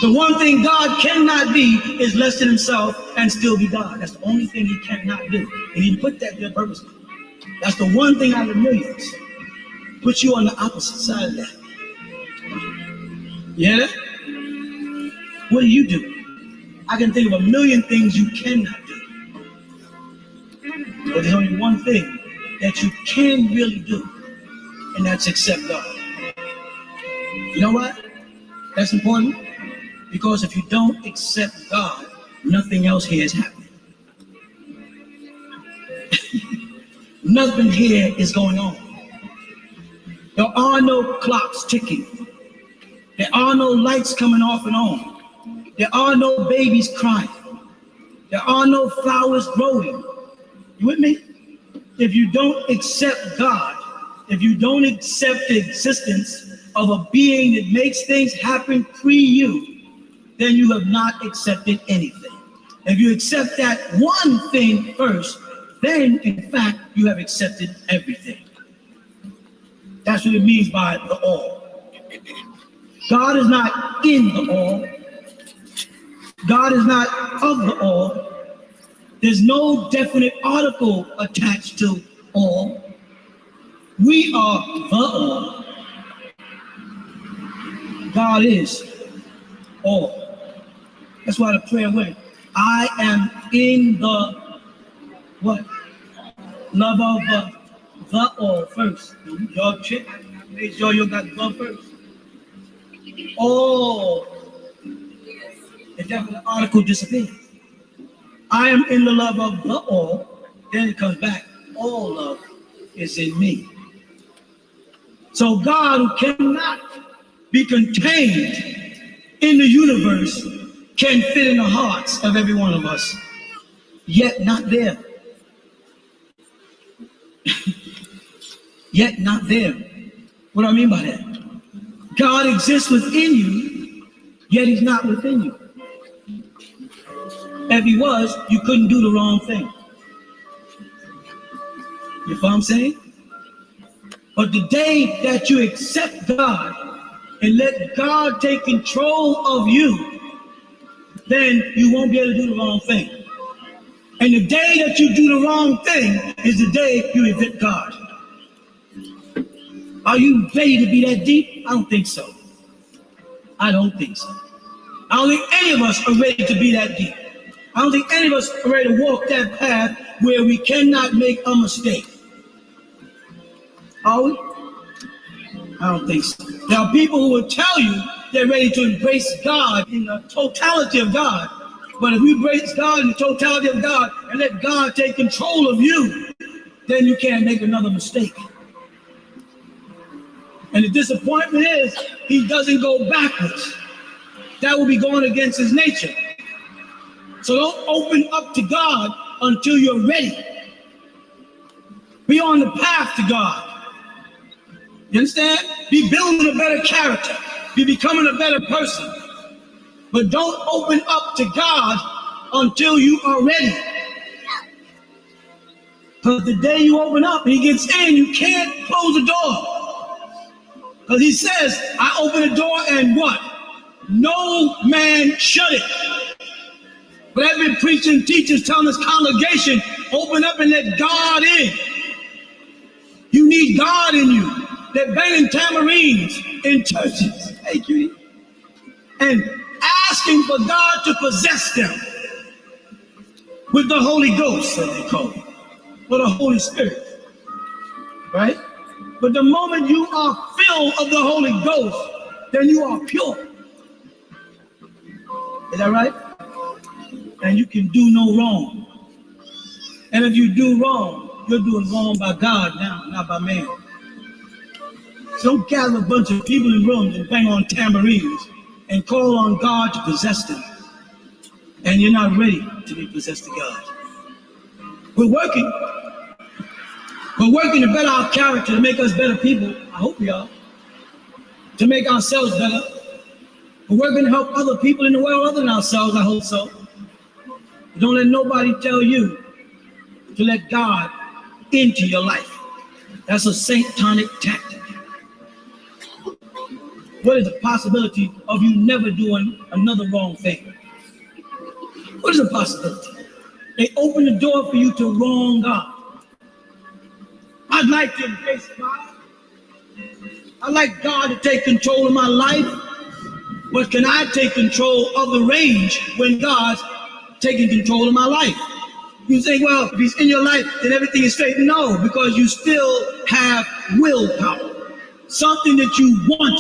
A: The one thing God cannot be is less than himself and still be God. That's the only thing he cannot do. And he put that there purposely. That's the one thing out of millions. Put you on the opposite side of that. Yeah? What do you do? I can think of a million things you cannot do. But there's only one thing that you can really do, and that's accept God. You know what? That's important, because if you don't accept God, nothing else here is happening. Nothing here is going on. There are no clocks ticking. There are no lights coming off and on. There are no babies crying. There are no flowers growing. You with me? If you don't accept God, if you don't accept the existence of a being that makes things happen pre you, then you have not accepted anything. If you accept that one thing first, then in fact you have accepted everything. That's what it means by the all. God is not in the all. God is not of the all. There's no definite article attached to all. We are the all. God is all. That's why the prayer went, I am in the what? Love of the all first. Y'all check. Make sure you got the first. All. The definite article disappears. I am in the love of the all. Then it comes back. All love is in me. So God, who cannot be contained in the universe, can fit in the hearts of every one of us, yet not there. Yet not there. What do I mean by that? God exists within you, yet he's not within you. If he was, you couldn't do the wrong thing. You know what I'm saying? But the day that you accept God and let God take control of you, then you won't be able to do the wrong thing. And the day that you do the wrong thing is the day you evict God. Are you ready to be that deep? I don't think so. I don't think so. I don't think any of us are ready to be that deep. I don't think any of us are ready to walk that path where we cannot make a mistake. Are we? I don't think so. There are people who will tell you they're ready to embrace God in the totality of God. But if you embrace God in the totality of God and let God take control of you, then you can't make another mistake. And the disappointment is he doesn't go backwards. That will be going against his nature. So don't open up to God until you're ready. Be on the path to God. You understand? Be building a better character. Be becoming a better person. But don't open up to God until you are ready. Because the day you open up and he gets in, you can't close the door. Because he says, I open the door and what? No man shut it. But I've been preaching, teachers, telling this congregation, open up and let God in. You need God in you. They're banging tambourines in churches. Thank you. And asking for God to possess them with the Holy Ghost, as they call it, or the Holy Spirit. Right? But the moment you are filled of the Holy Ghost, then you are pure. Is that right? And you can do no wrong. And if you do wrong, you're doing wrong by God now, not by man. So don't gather a bunch of people in rooms and bang on tambourines and call on God to possess them. And you're not ready to be possessed of God. We're working. We're working to better our character, to make us better people. I hope we are. To make ourselves better. We're working to help other people in the world other than ourselves. I hope so. Don't let nobody tell you to let God into your life. That's a satanic tactic. What is the possibility of you never doing another wrong thing? What is the possibility? They open the door for you to wrong God. I'd like to embrace God. I'd like God to take control of my life. But can I take control of the range when God's taking control of my life? You say, well, if he's in your life, then everything is straight. No, because you still have willpower. Something that you want.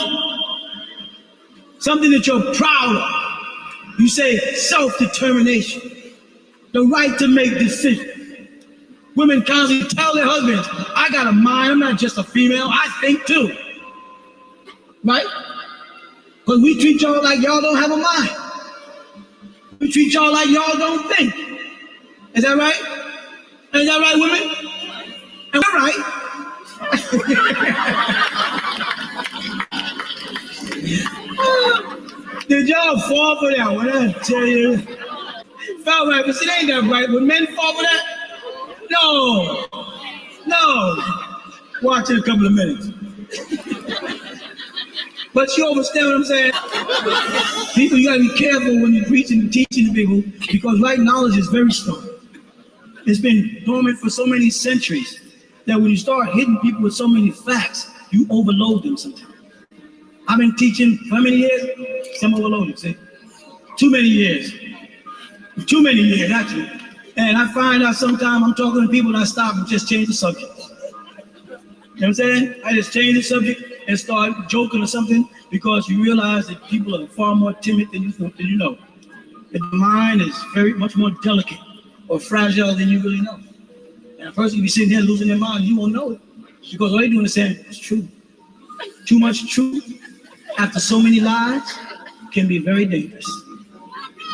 A: Something that you're proud of. You say self-determination. The right to make decisions. Women constantly tell their husbands, I got a mind, I'm not just a female, I think too. Right? Because we treat y'all like y'all don't have a mind. We treat y'all like y'all don't think. Is that right? Is that right, women? Am I right? Did y'all fall for that one? I tell you. Felt right, but it ain't that right. Would men fall for that? No. Watch in a couple of minutes. But you understand what I'm saying? People, you gotta be careful when you're preaching and teaching to people, because right knowledge is very strong. It's been dormant for so many centuries that when you start hitting people with so many facts, you overload them sometimes. I've been teaching for how many years? Some overloaded, see? Too many years, actually. And I find out sometimes I'm talking to people and I stop and just change the subject. You know what I'm saying? I just change the subject and start joking or something, because you realize that people are far more timid than you know. The mind is very much more delicate or fragile than you really know. And a person can be sitting there losing their mind, you won't know it, because all they're doing is saying it's true. Too much truth after so many lies can be very dangerous.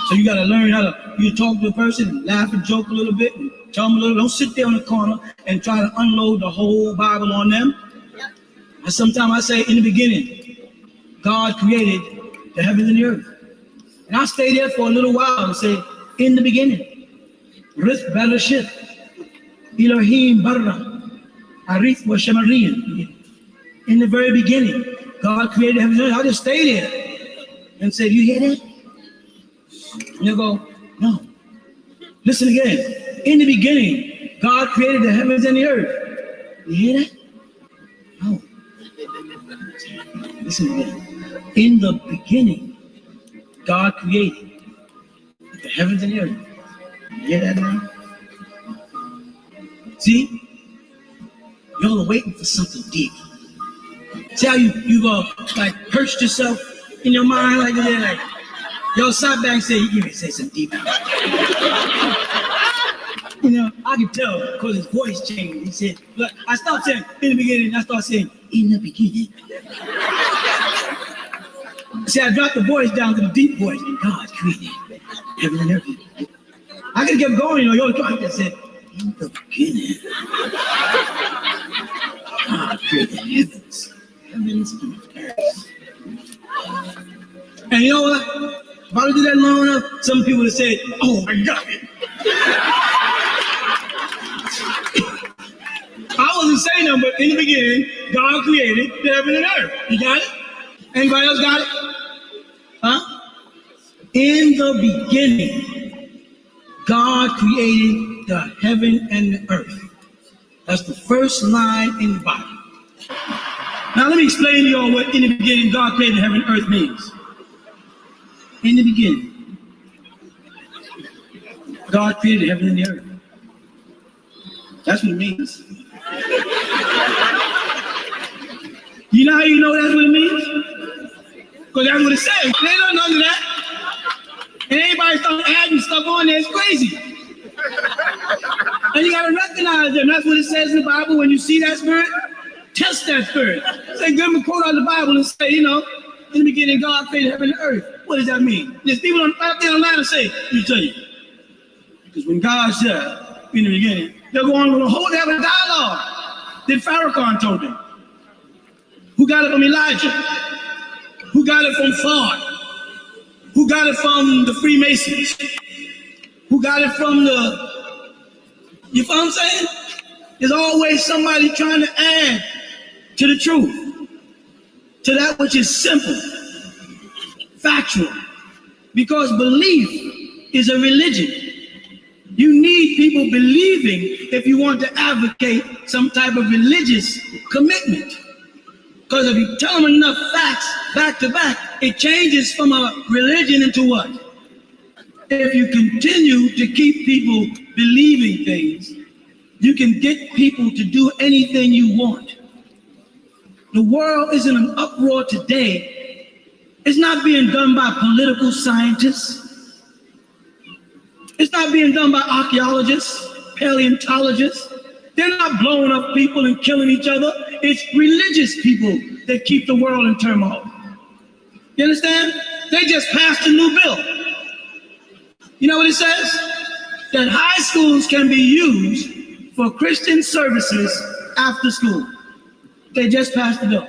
A: So you got to learn how to talk to a person and laugh and joke a little bit and tell them a little. Don't sit there in the corner and try to unload the whole Bible on them. And sometimes I say, in the beginning, God created the heavens and the earth. And I stay there for a little while and say, in the beginning, Rith Bereshit, Elohim Barra, Arith wa Shemarian. In the very beginning, God created the heavens and earth. I just stay there and say, you hear that? And they go, no. Listen again. In the beginning, God created the heavens and the earth. You hear that? No. Listen again. In the beginning, God created the heavens and the earth. You hear that now? See? Y'all are waiting for something deep. See how you like perched yourself in your mind like that, like y'all sat back and say, you may say something deep. You know, I could tell because his voice changed. He said, look, I stopped saying in the beginning, I started saying in the beginning. See, I dropped the voice down to the deep voice. God created heaven and earth. I could have kept going, y'all trying to say, in the beginning. God created heavens and earth. And you know what? If I do that long enough, some people would say, oh, I got it. I wasn't saying nothing, but in the beginning, God created the heaven and earth. You got it? Anybody else got it? Huh? In the beginning, God created the heaven and the earth. That's the first line in the Bible. Now let me explain to y'all what in the beginning God created heaven and earth means. In the beginning, God created heaven and the earth. That's what it means. You know how you know that's what it means? Because that's what it says. They don't know that. And anybody start adding stuff on there, it's crazy. And you got to recognize them. That's what it says in the Bible. When you see that spirit, test that spirit. Say, give them a quote out of the Bible and say, in the beginning, God created heaven and earth. What does that mean? There's people out there online that say, let me tell you. Because when God said, in the beginning, they're going to have a dialogue. Then Farrakhan told them. Who got it from Elijah? Who got it from Ford? Who got it from the Freemasons? Who got it from you know what I'm saying? There's always somebody trying to add to the truth, to that which is simple, factual. Because belief is a religion. You need people believing if you want to advocate some type of religious commitment. Because if you tell them enough facts back to back, it changes from a religion into what? If you continue to keep people believing things, you can get people to do anything you want. The world is in an uproar today. It's not being done by political scientists. It's not being done by archaeologists, paleontologists. They're not blowing up people and killing each other. It's religious people that keep the world in turmoil. You understand? They just passed a new bill. You know what it says? That high schools can be used for Christian services after school. They just passed the bill.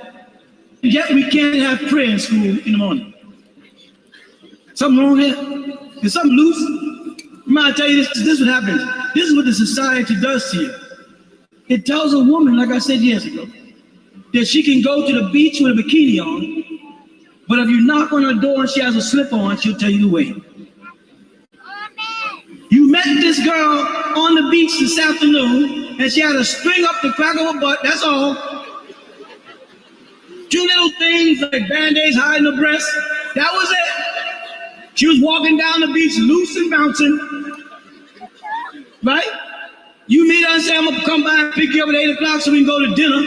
A: Yet we can't have prayer in school in the morning. Something wrong here? Is something loose? I'm going to tell you this is what happens. This is what the society does to you. It tells a woman, like I said years ago, that she can go to the beach with a bikini on, but if you knock on her door and she has a slip on, she'll tell you the way. You met this girl on the beach this afternoon, and she had a string up the crack of her butt, that's all. 2 little things like Band-Aids hiding her breast, that was it. She was walking down the beach loose and bouncing, right? You meet her and say, I'm gonna come by and pick you up at 8 o'clock so we can go to dinner,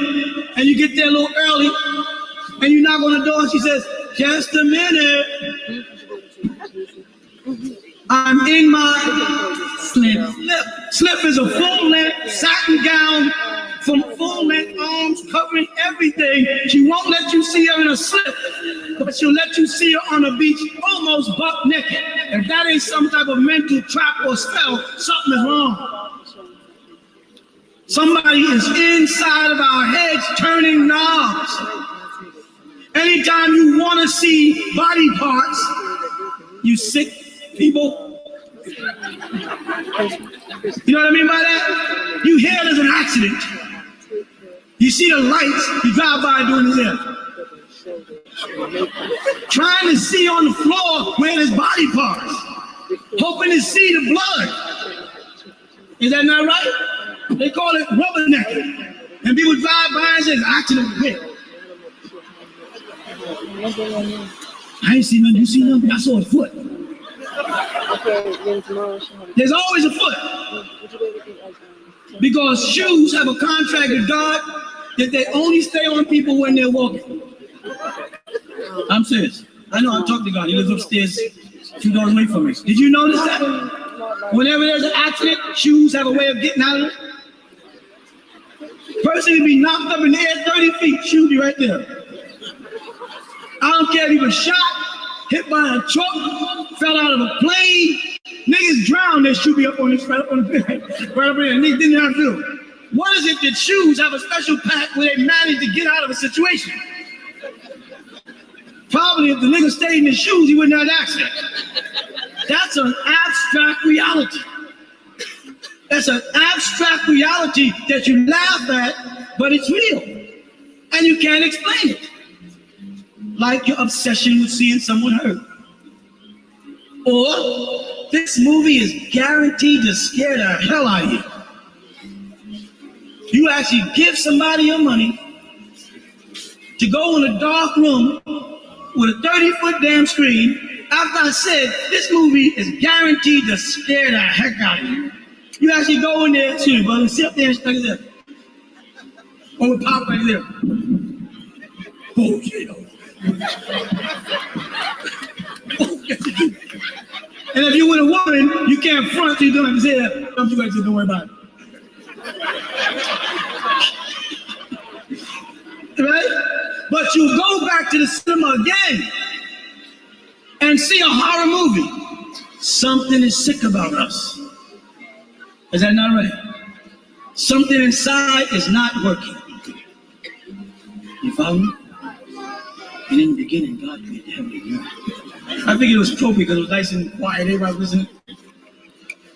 A: and you get there a little early, and you knock on the door and she says, just a minute. I'm in my slip. Slip is a full-length satin gown from full-length arms covering everything. She won't let you see her in a slip, but she'll let you see her on the beach almost buck naked. If that ain't some type of mental trap or spell, something is wrong. Somebody is inside of our heads turning knobs. Anytime you want to see body parts, you sick people. You know what I mean by that? You hear there's an accident. You see the lights, you drive by doing this. Trying to see on the floor where there's body parts. Hoping to see the blood. Is that not right? They call it rubbernecking. And people drive by and say, accident quick. I ain't seen nothing. You see nothing? I saw a foot. There's always a foot. Because shoes have a contract with God that they only stay on people when they're walking. I'm serious. I know I talked to God. He lives upstairs 2 doors away from me. Did you notice that? Whenever there's an accident, shoes have a way of getting out of it. Person can be knocked up in the air 30 feet, shoe be right there. I don't care if he was shot, hit by a truck, fell out of a plane. Niggas drown, their shoe be up on this right up on the right up there. Niggas didn't have to do it. What is it that shoes have a special pack where they manage to get out of a situation? Probably if the nigga stayed in his shoes, he wouldn't have an accident. That's an abstract reality. That's an abstract reality that you laugh at, but it's real. And you can't explain it. Like your obsession with seeing someone hurt. Or this movie is guaranteed to scare the hell out of you. You actually give somebody your money to go in a dark room with a 30-foot damn screen after I said this movie is guaranteed to scare the heck out of you. You actually go in there too, but sit up there and stuck it there. Or with pop right there. Bullshit. And if you with a woman, you can't front, so you don't have to say that. Don't worry about it. Right? But you go back to the cinema again and see a horror movie. Something is sick about us. Is that not right? Something inside is not working. You follow me? And in the beginning, God created the heaven and earth. I think it was appropriate because it was nice and quiet. Everybody was listening.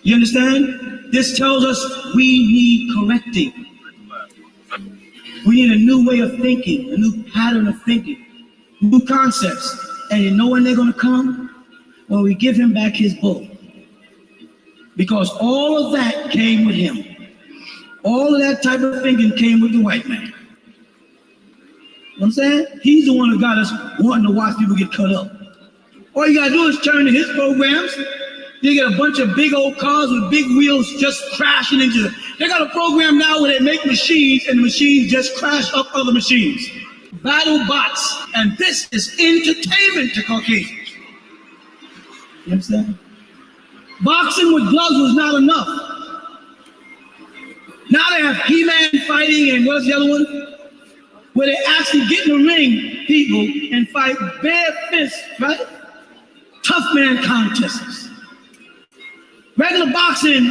A: You understand? This tells us we need correcting. We need a new way of thinking, a new pattern of thinking, new concepts. And you know when they're going to come? When we give him back his bull. Because all of that came with him. All of that type of thinking came with the white man. You know what I'm saying? He's the one who got us wanting to watch people get cut up. All you gotta do is turn to his programs. You get a bunch of big old cars with big wheels just crashing into them. They got a program now where they make machines and the machines just crash up other machines. Battle bots. And this is entertainment to Caucasians. You understand? Boxing with gloves was not enough. Now they have He-Man fighting and what's the other one? Where they actually get in the ring, people, and fight bare fists, right? Tough man contests. Regular boxing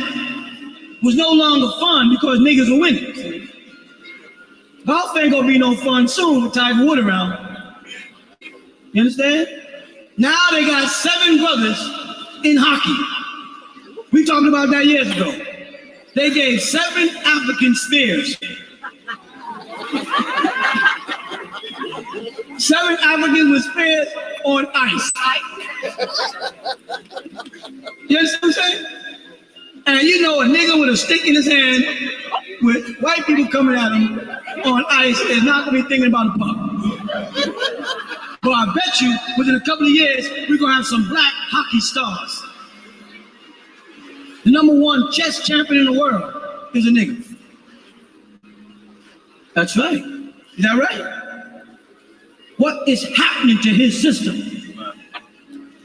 A: was no longer fun because niggas were winning. Golf ain't gonna be no fun soon with Tiger Woods around. You understand? Now they got 7 brothers in hockey. We talked about that years ago. They gave 7 African spears. 7 Africans with spears on ice. You understand what I'm saying? And you know a nigga with a stick in his hand with white people coming at him on ice is not going to be thinking about a pump. But I bet you within a couple of years, we're going to have some black hockey stars. The #1 chess champion in the world is a nigga. That's right. Is that right? What is happening to his system?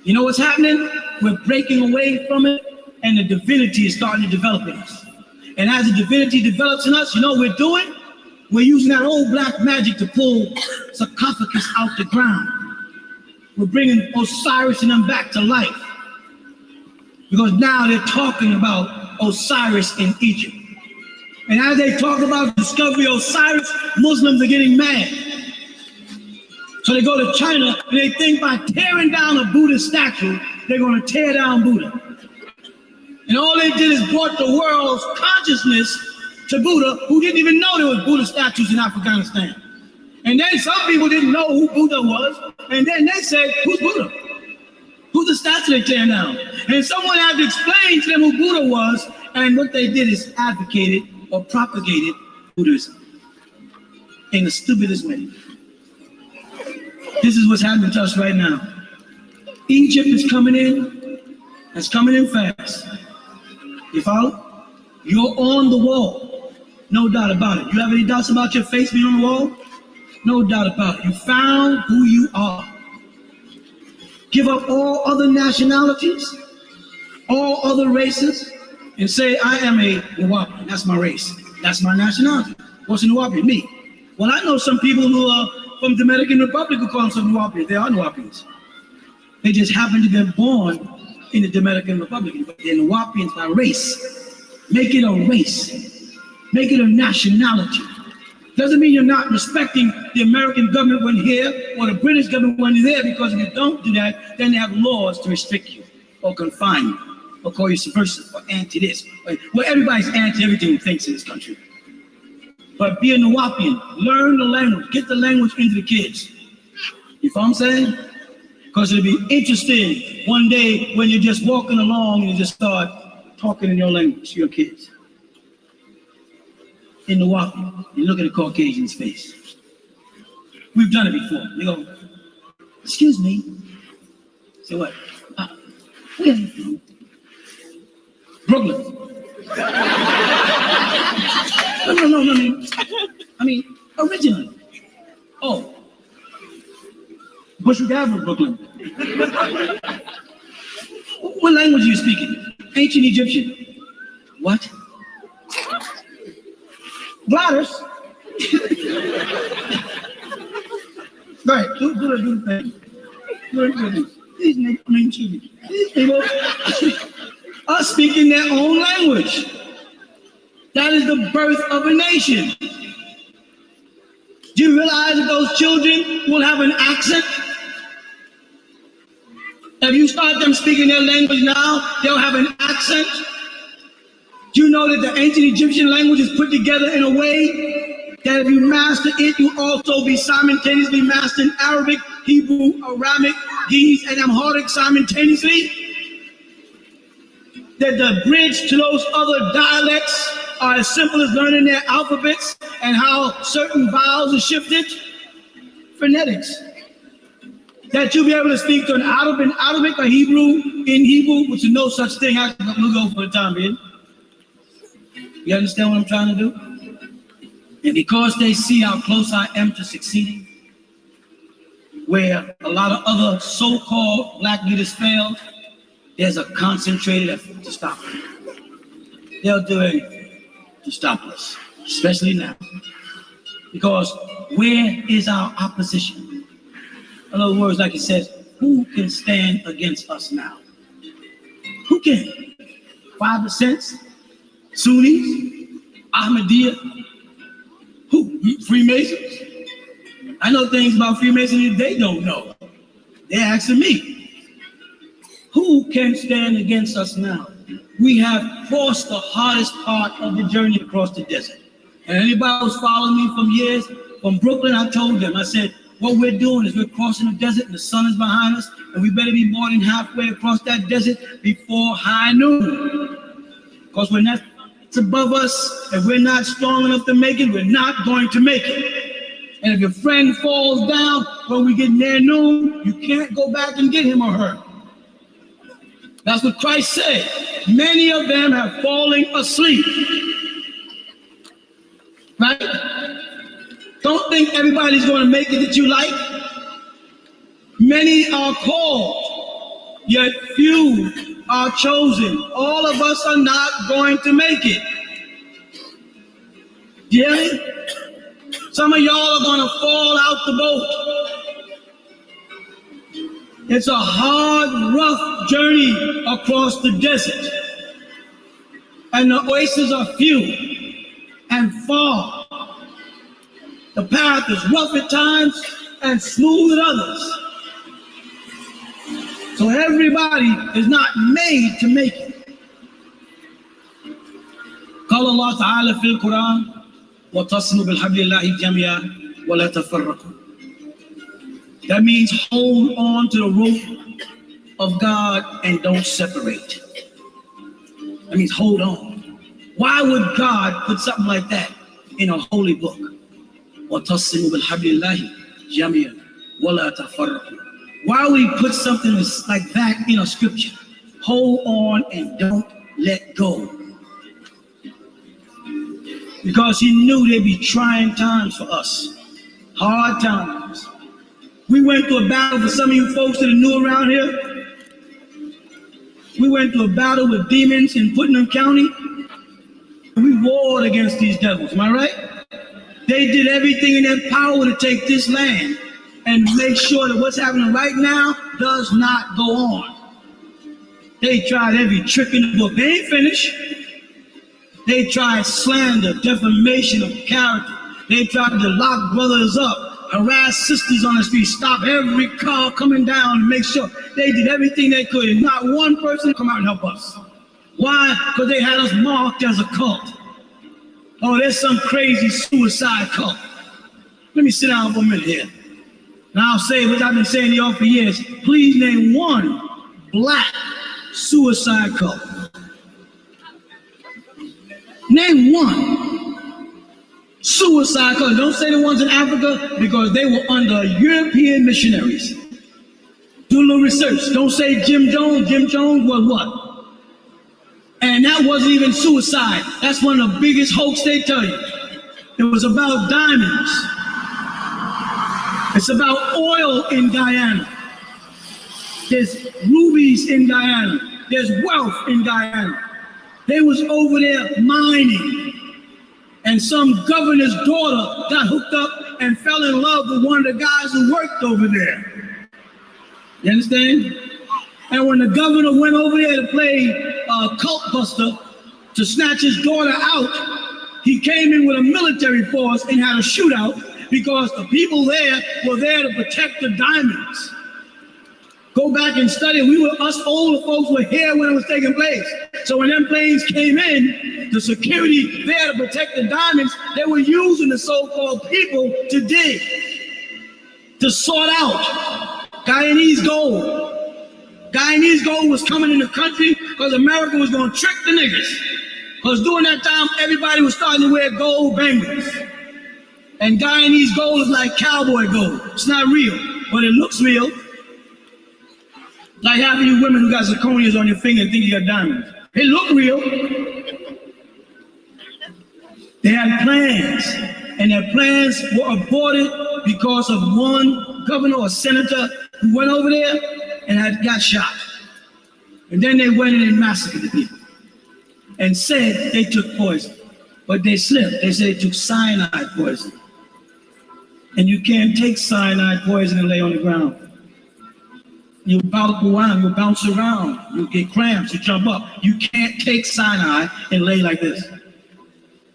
A: You know what's happening? We're breaking away from it, and the divinity is starting to develop in us. And as the divinity develops in us, you know what we're doing? We're using that old black magic to pull sarcophagus out the ground. We're bringing Osiris and them back to life. Because now they're talking about Osiris in Egypt. And as they talk about the discovery of Osiris, Muslims are getting mad. So they go to China and they think by tearing down a Buddha statue, they're going to tear down Buddha. And all they did is brought the world's consciousness to Buddha, who didn't even know there was Buddha statues in Afghanistan. And then some people didn't know who Buddha was. And then they said, who's Buddha? Who's the statue they tear down? And someone had to explain to them who Buddha was. And what they did is advocated or propagated Buddhism in the stupidest way. This is what's happening to us right now. Egypt is coming in. It's coming in fast. You follow? You're on the wall. No doubt about it. You have any doubts about your face being on the wall? No doubt about it. You found who you are. Give up all other nationalities, all other races, and say, I am a Nuwaubian. That's my race. That's my nationality. What's a Nuwaubian? Me. Well, I know some people who are from Dominican Republic who call themselves Nuwaubians. They are Nuwaubians. They just happen to be born in the Dominican Republic, but they're Nuwaubians by race. Make it a race. Make it a nationality. Doesn't mean you're not respecting the American government when here or the British government when you're there, because if you don't do that, then they have laws to restrict you or confine you or call you subversive or anti-this. Well, everybody's anti-everything who thinks in this country. But be a Nuwaubian, learn the language, get the language into the kids. You know what I'm saying? Because it'll be interesting one day when you're just walking along and you just start talking in your language to your kids. In Nuwaubian, you look at a Caucasian's face. We've done it before. They go, excuse me. Say what? Where are you from? Brooklyn. No, I mean, originally. Oh, Wish we could have a Brooklyn. What language are you speaking? Ancient Egyptian. What? Gladys. Right, do the thing. These niggas, these people are speaking their own language. That is the birth of a nation. Do you realize that those children will have an accent? If you start them speaking their language now, they'll have an accent. Do you know that the ancient Egyptian language is put together in a way that if you master it, you also be simultaneously mastering Arabic, Hebrew, Aramaic, Ge'ez, and Amharic simultaneously? That the bridge to those other dialects are as simple as learning their alphabets and how certain vowels are shifted? Phonetics. That you'll be able to speak to an Arabic or Hebrew in Hebrew, which is no such thing. We'll go for the time being. You understand what I'm trying to do? And because they see how close I am to succeeding, where a lot of other so-called black leaders failed, there's a concentrated effort to stop them. They'll do anything to stop us, especially now. Because where is our opposition? In other words, like it says, who can stand against us now? Who can? 5%? Sunnis? Ahmadiyya? Who? Freemasons? I know things about Freemasonry they don't know. They're asking me. Who can stand against us now? We have crossed the hardest part of the journey across the desert. And anybody who's following me from years, from Brooklyn, I told them, I said, what we're doing is we're crossing the desert and the sun is behind us, and we better be more than halfway across that desert before high noon. Because when that's above us, if we're not strong enough to make it, we're not going to make it. And if your friend falls down when we get near noon, you can't go back and get him or her. That's what Christ said. Many of them have fallen asleep. Right? Don't think everybody's going to make it that you like. Many are called, yet few are chosen. All of us are not going to make it. You hear me? Some of y'all are going to fall out the boat. It's a hard, rough journey across the desert. And the oases are few and far. The path is rough at times and smooth at others. So everybody is not made to make it. قال الله تعالى في القرآن وَتَصْمُوا بِالْحَبْلِ اللَّهِ جَمِيعًا وَلَا تَفَرَّقُوا. That means hold on to the rope of God and don't separate. That means hold on. Why would God put something like that in a holy book? وَتَصِّمُوا بِالْحَبْلِ اللَّهِ جَمِيعًا وَلَا تَفَرَّقُوا. Why would he put something like that in a scripture? Hold on and don't let go. Because he knew there'd be trying times for us. Hard times. We went through a battle, for some of you folks that are new around here. We went through a battle with demons in Putnam County. And we warred against these devils, am I right? They did everything in their power to take this land and make sure that what's happening right now does not go on. They tried every trick in the book. They ain't finished. They tried slander, defamation of character. They tried to lock brothers up, harass sisters on the street, stop every car coming down and make sure they did everything they could. And not one person come out and help us. Why? Because they had us marked as a cult. Oh, there's some crazy suicide cult. Let me sit down for a minute here. And I'll say what I've been saying to y'all for years. Please name one black suicide cult. Name one suicide cult. Don't say the ones in Africa because they were under European missionaries. Do a little research. Don't say Jim Jones. Jim Jones was what? And that wasn't even suicide. That's one of the biggest hoax they tell you. It was about diamonds. It's about oil in Guyana. There's rubies in Guyana. There's wealth in Guyana. They was over there mining. And some governor's daughter got hooked up and fell in love with one of the guys who worked over there. You understand? And when the governor went over there to play cult buster to snatch his daughter out, he came in with a military force and had a shootout because the people there were there to protect the diamonds. Go back and study. Us older folks were here when it was taking place. So when them planes came in, the security there to protect the diamonds, they were using the so-called people to dig, to sort out Guyanese gold. Guyanese gold was coming in the country because America was going to trick the niggas. Because during that time, everybody was starting to wear gold bangles. And Guyanese gold is like cowboy gold. It's not real, but it looks real. Like half of you women who got zirconias on your finger and think you got diamonds. They look real. They had plans, and their plans were aborted because of one governor or senator who went over there and got shot. And then they went in and massacred the people and said they took poison. But they slipped. They said they took cyanide poison. And you can't take cyanide poison and lay on the ground. You'll bounce around, you'll get cramps, you jump up. You can't take cyanide and lay like this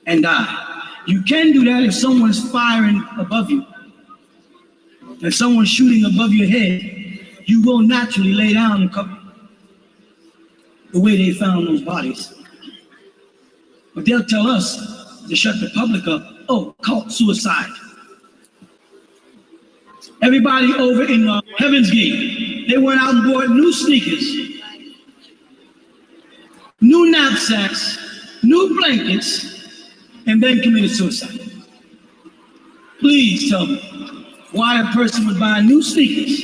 A: and die. You can do that if someone's firing above you. If someone's shooting above your head, you will naturally lay down and cover the way they found those bodies. But they'll tell us to shut the public up. Oh, cult suicide. Everybody over in Heaven's Gate, they went out and bought new sneakers, new knapsacks, new blankets, and then committed suicide. Please tell me why a person would buy new sneakers,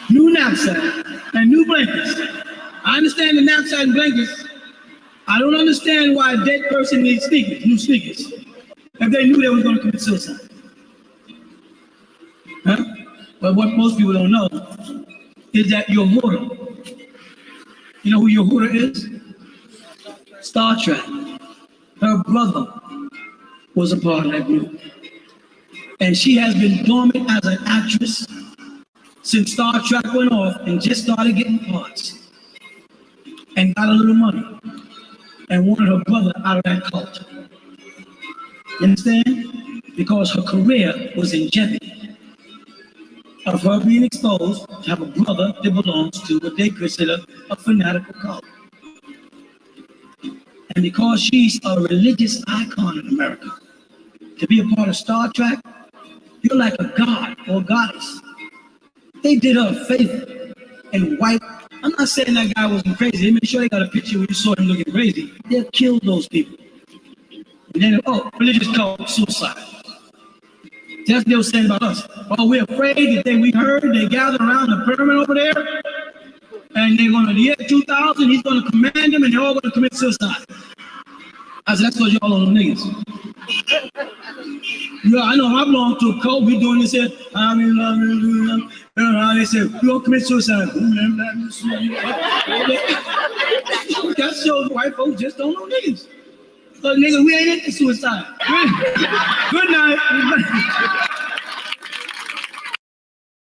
A: new knapsack, and new blankets. I understand the knapsack and blankets. I don't understand why a dead person needs sneakers, new sneakers, if they knew they were going to commit suicide. Huh? But what most people don't know is that Uhura, you know who Uhura is? Star Trek. Her brother was a part of that group. And she has been dormant as an actress since Star Trek went off and just started getting parts and got a little money and wanted her brother out of that cult. You understand? Because her career was in jeopardy of her being exposed to have a brother that belongs to what they consider a fanatical cult. And because she's a religious icon in America, to be a part of Star Trek, you're like a god or a goddess. They did her a favor and wiped. I'm not saying that guy wasn't crazy. They made sure they got a picture where you saw him looking crazy. They killed those people. And then, religious cult, suicide. That's what they were saying about us. Oh, we're afraid that we heard they gathered around the pyramid over there, and they're going to, the year 2000, he's going to command them, and they're all going to commit suicide. I said, that's because y'all don't know niggas. Yeah, I know I belong to a cult. We're doing this here. I'm in love. They said, we're going to commit suicide. That shows white folks just don't know niggas. So nigga, we ain't into suicide. Good night.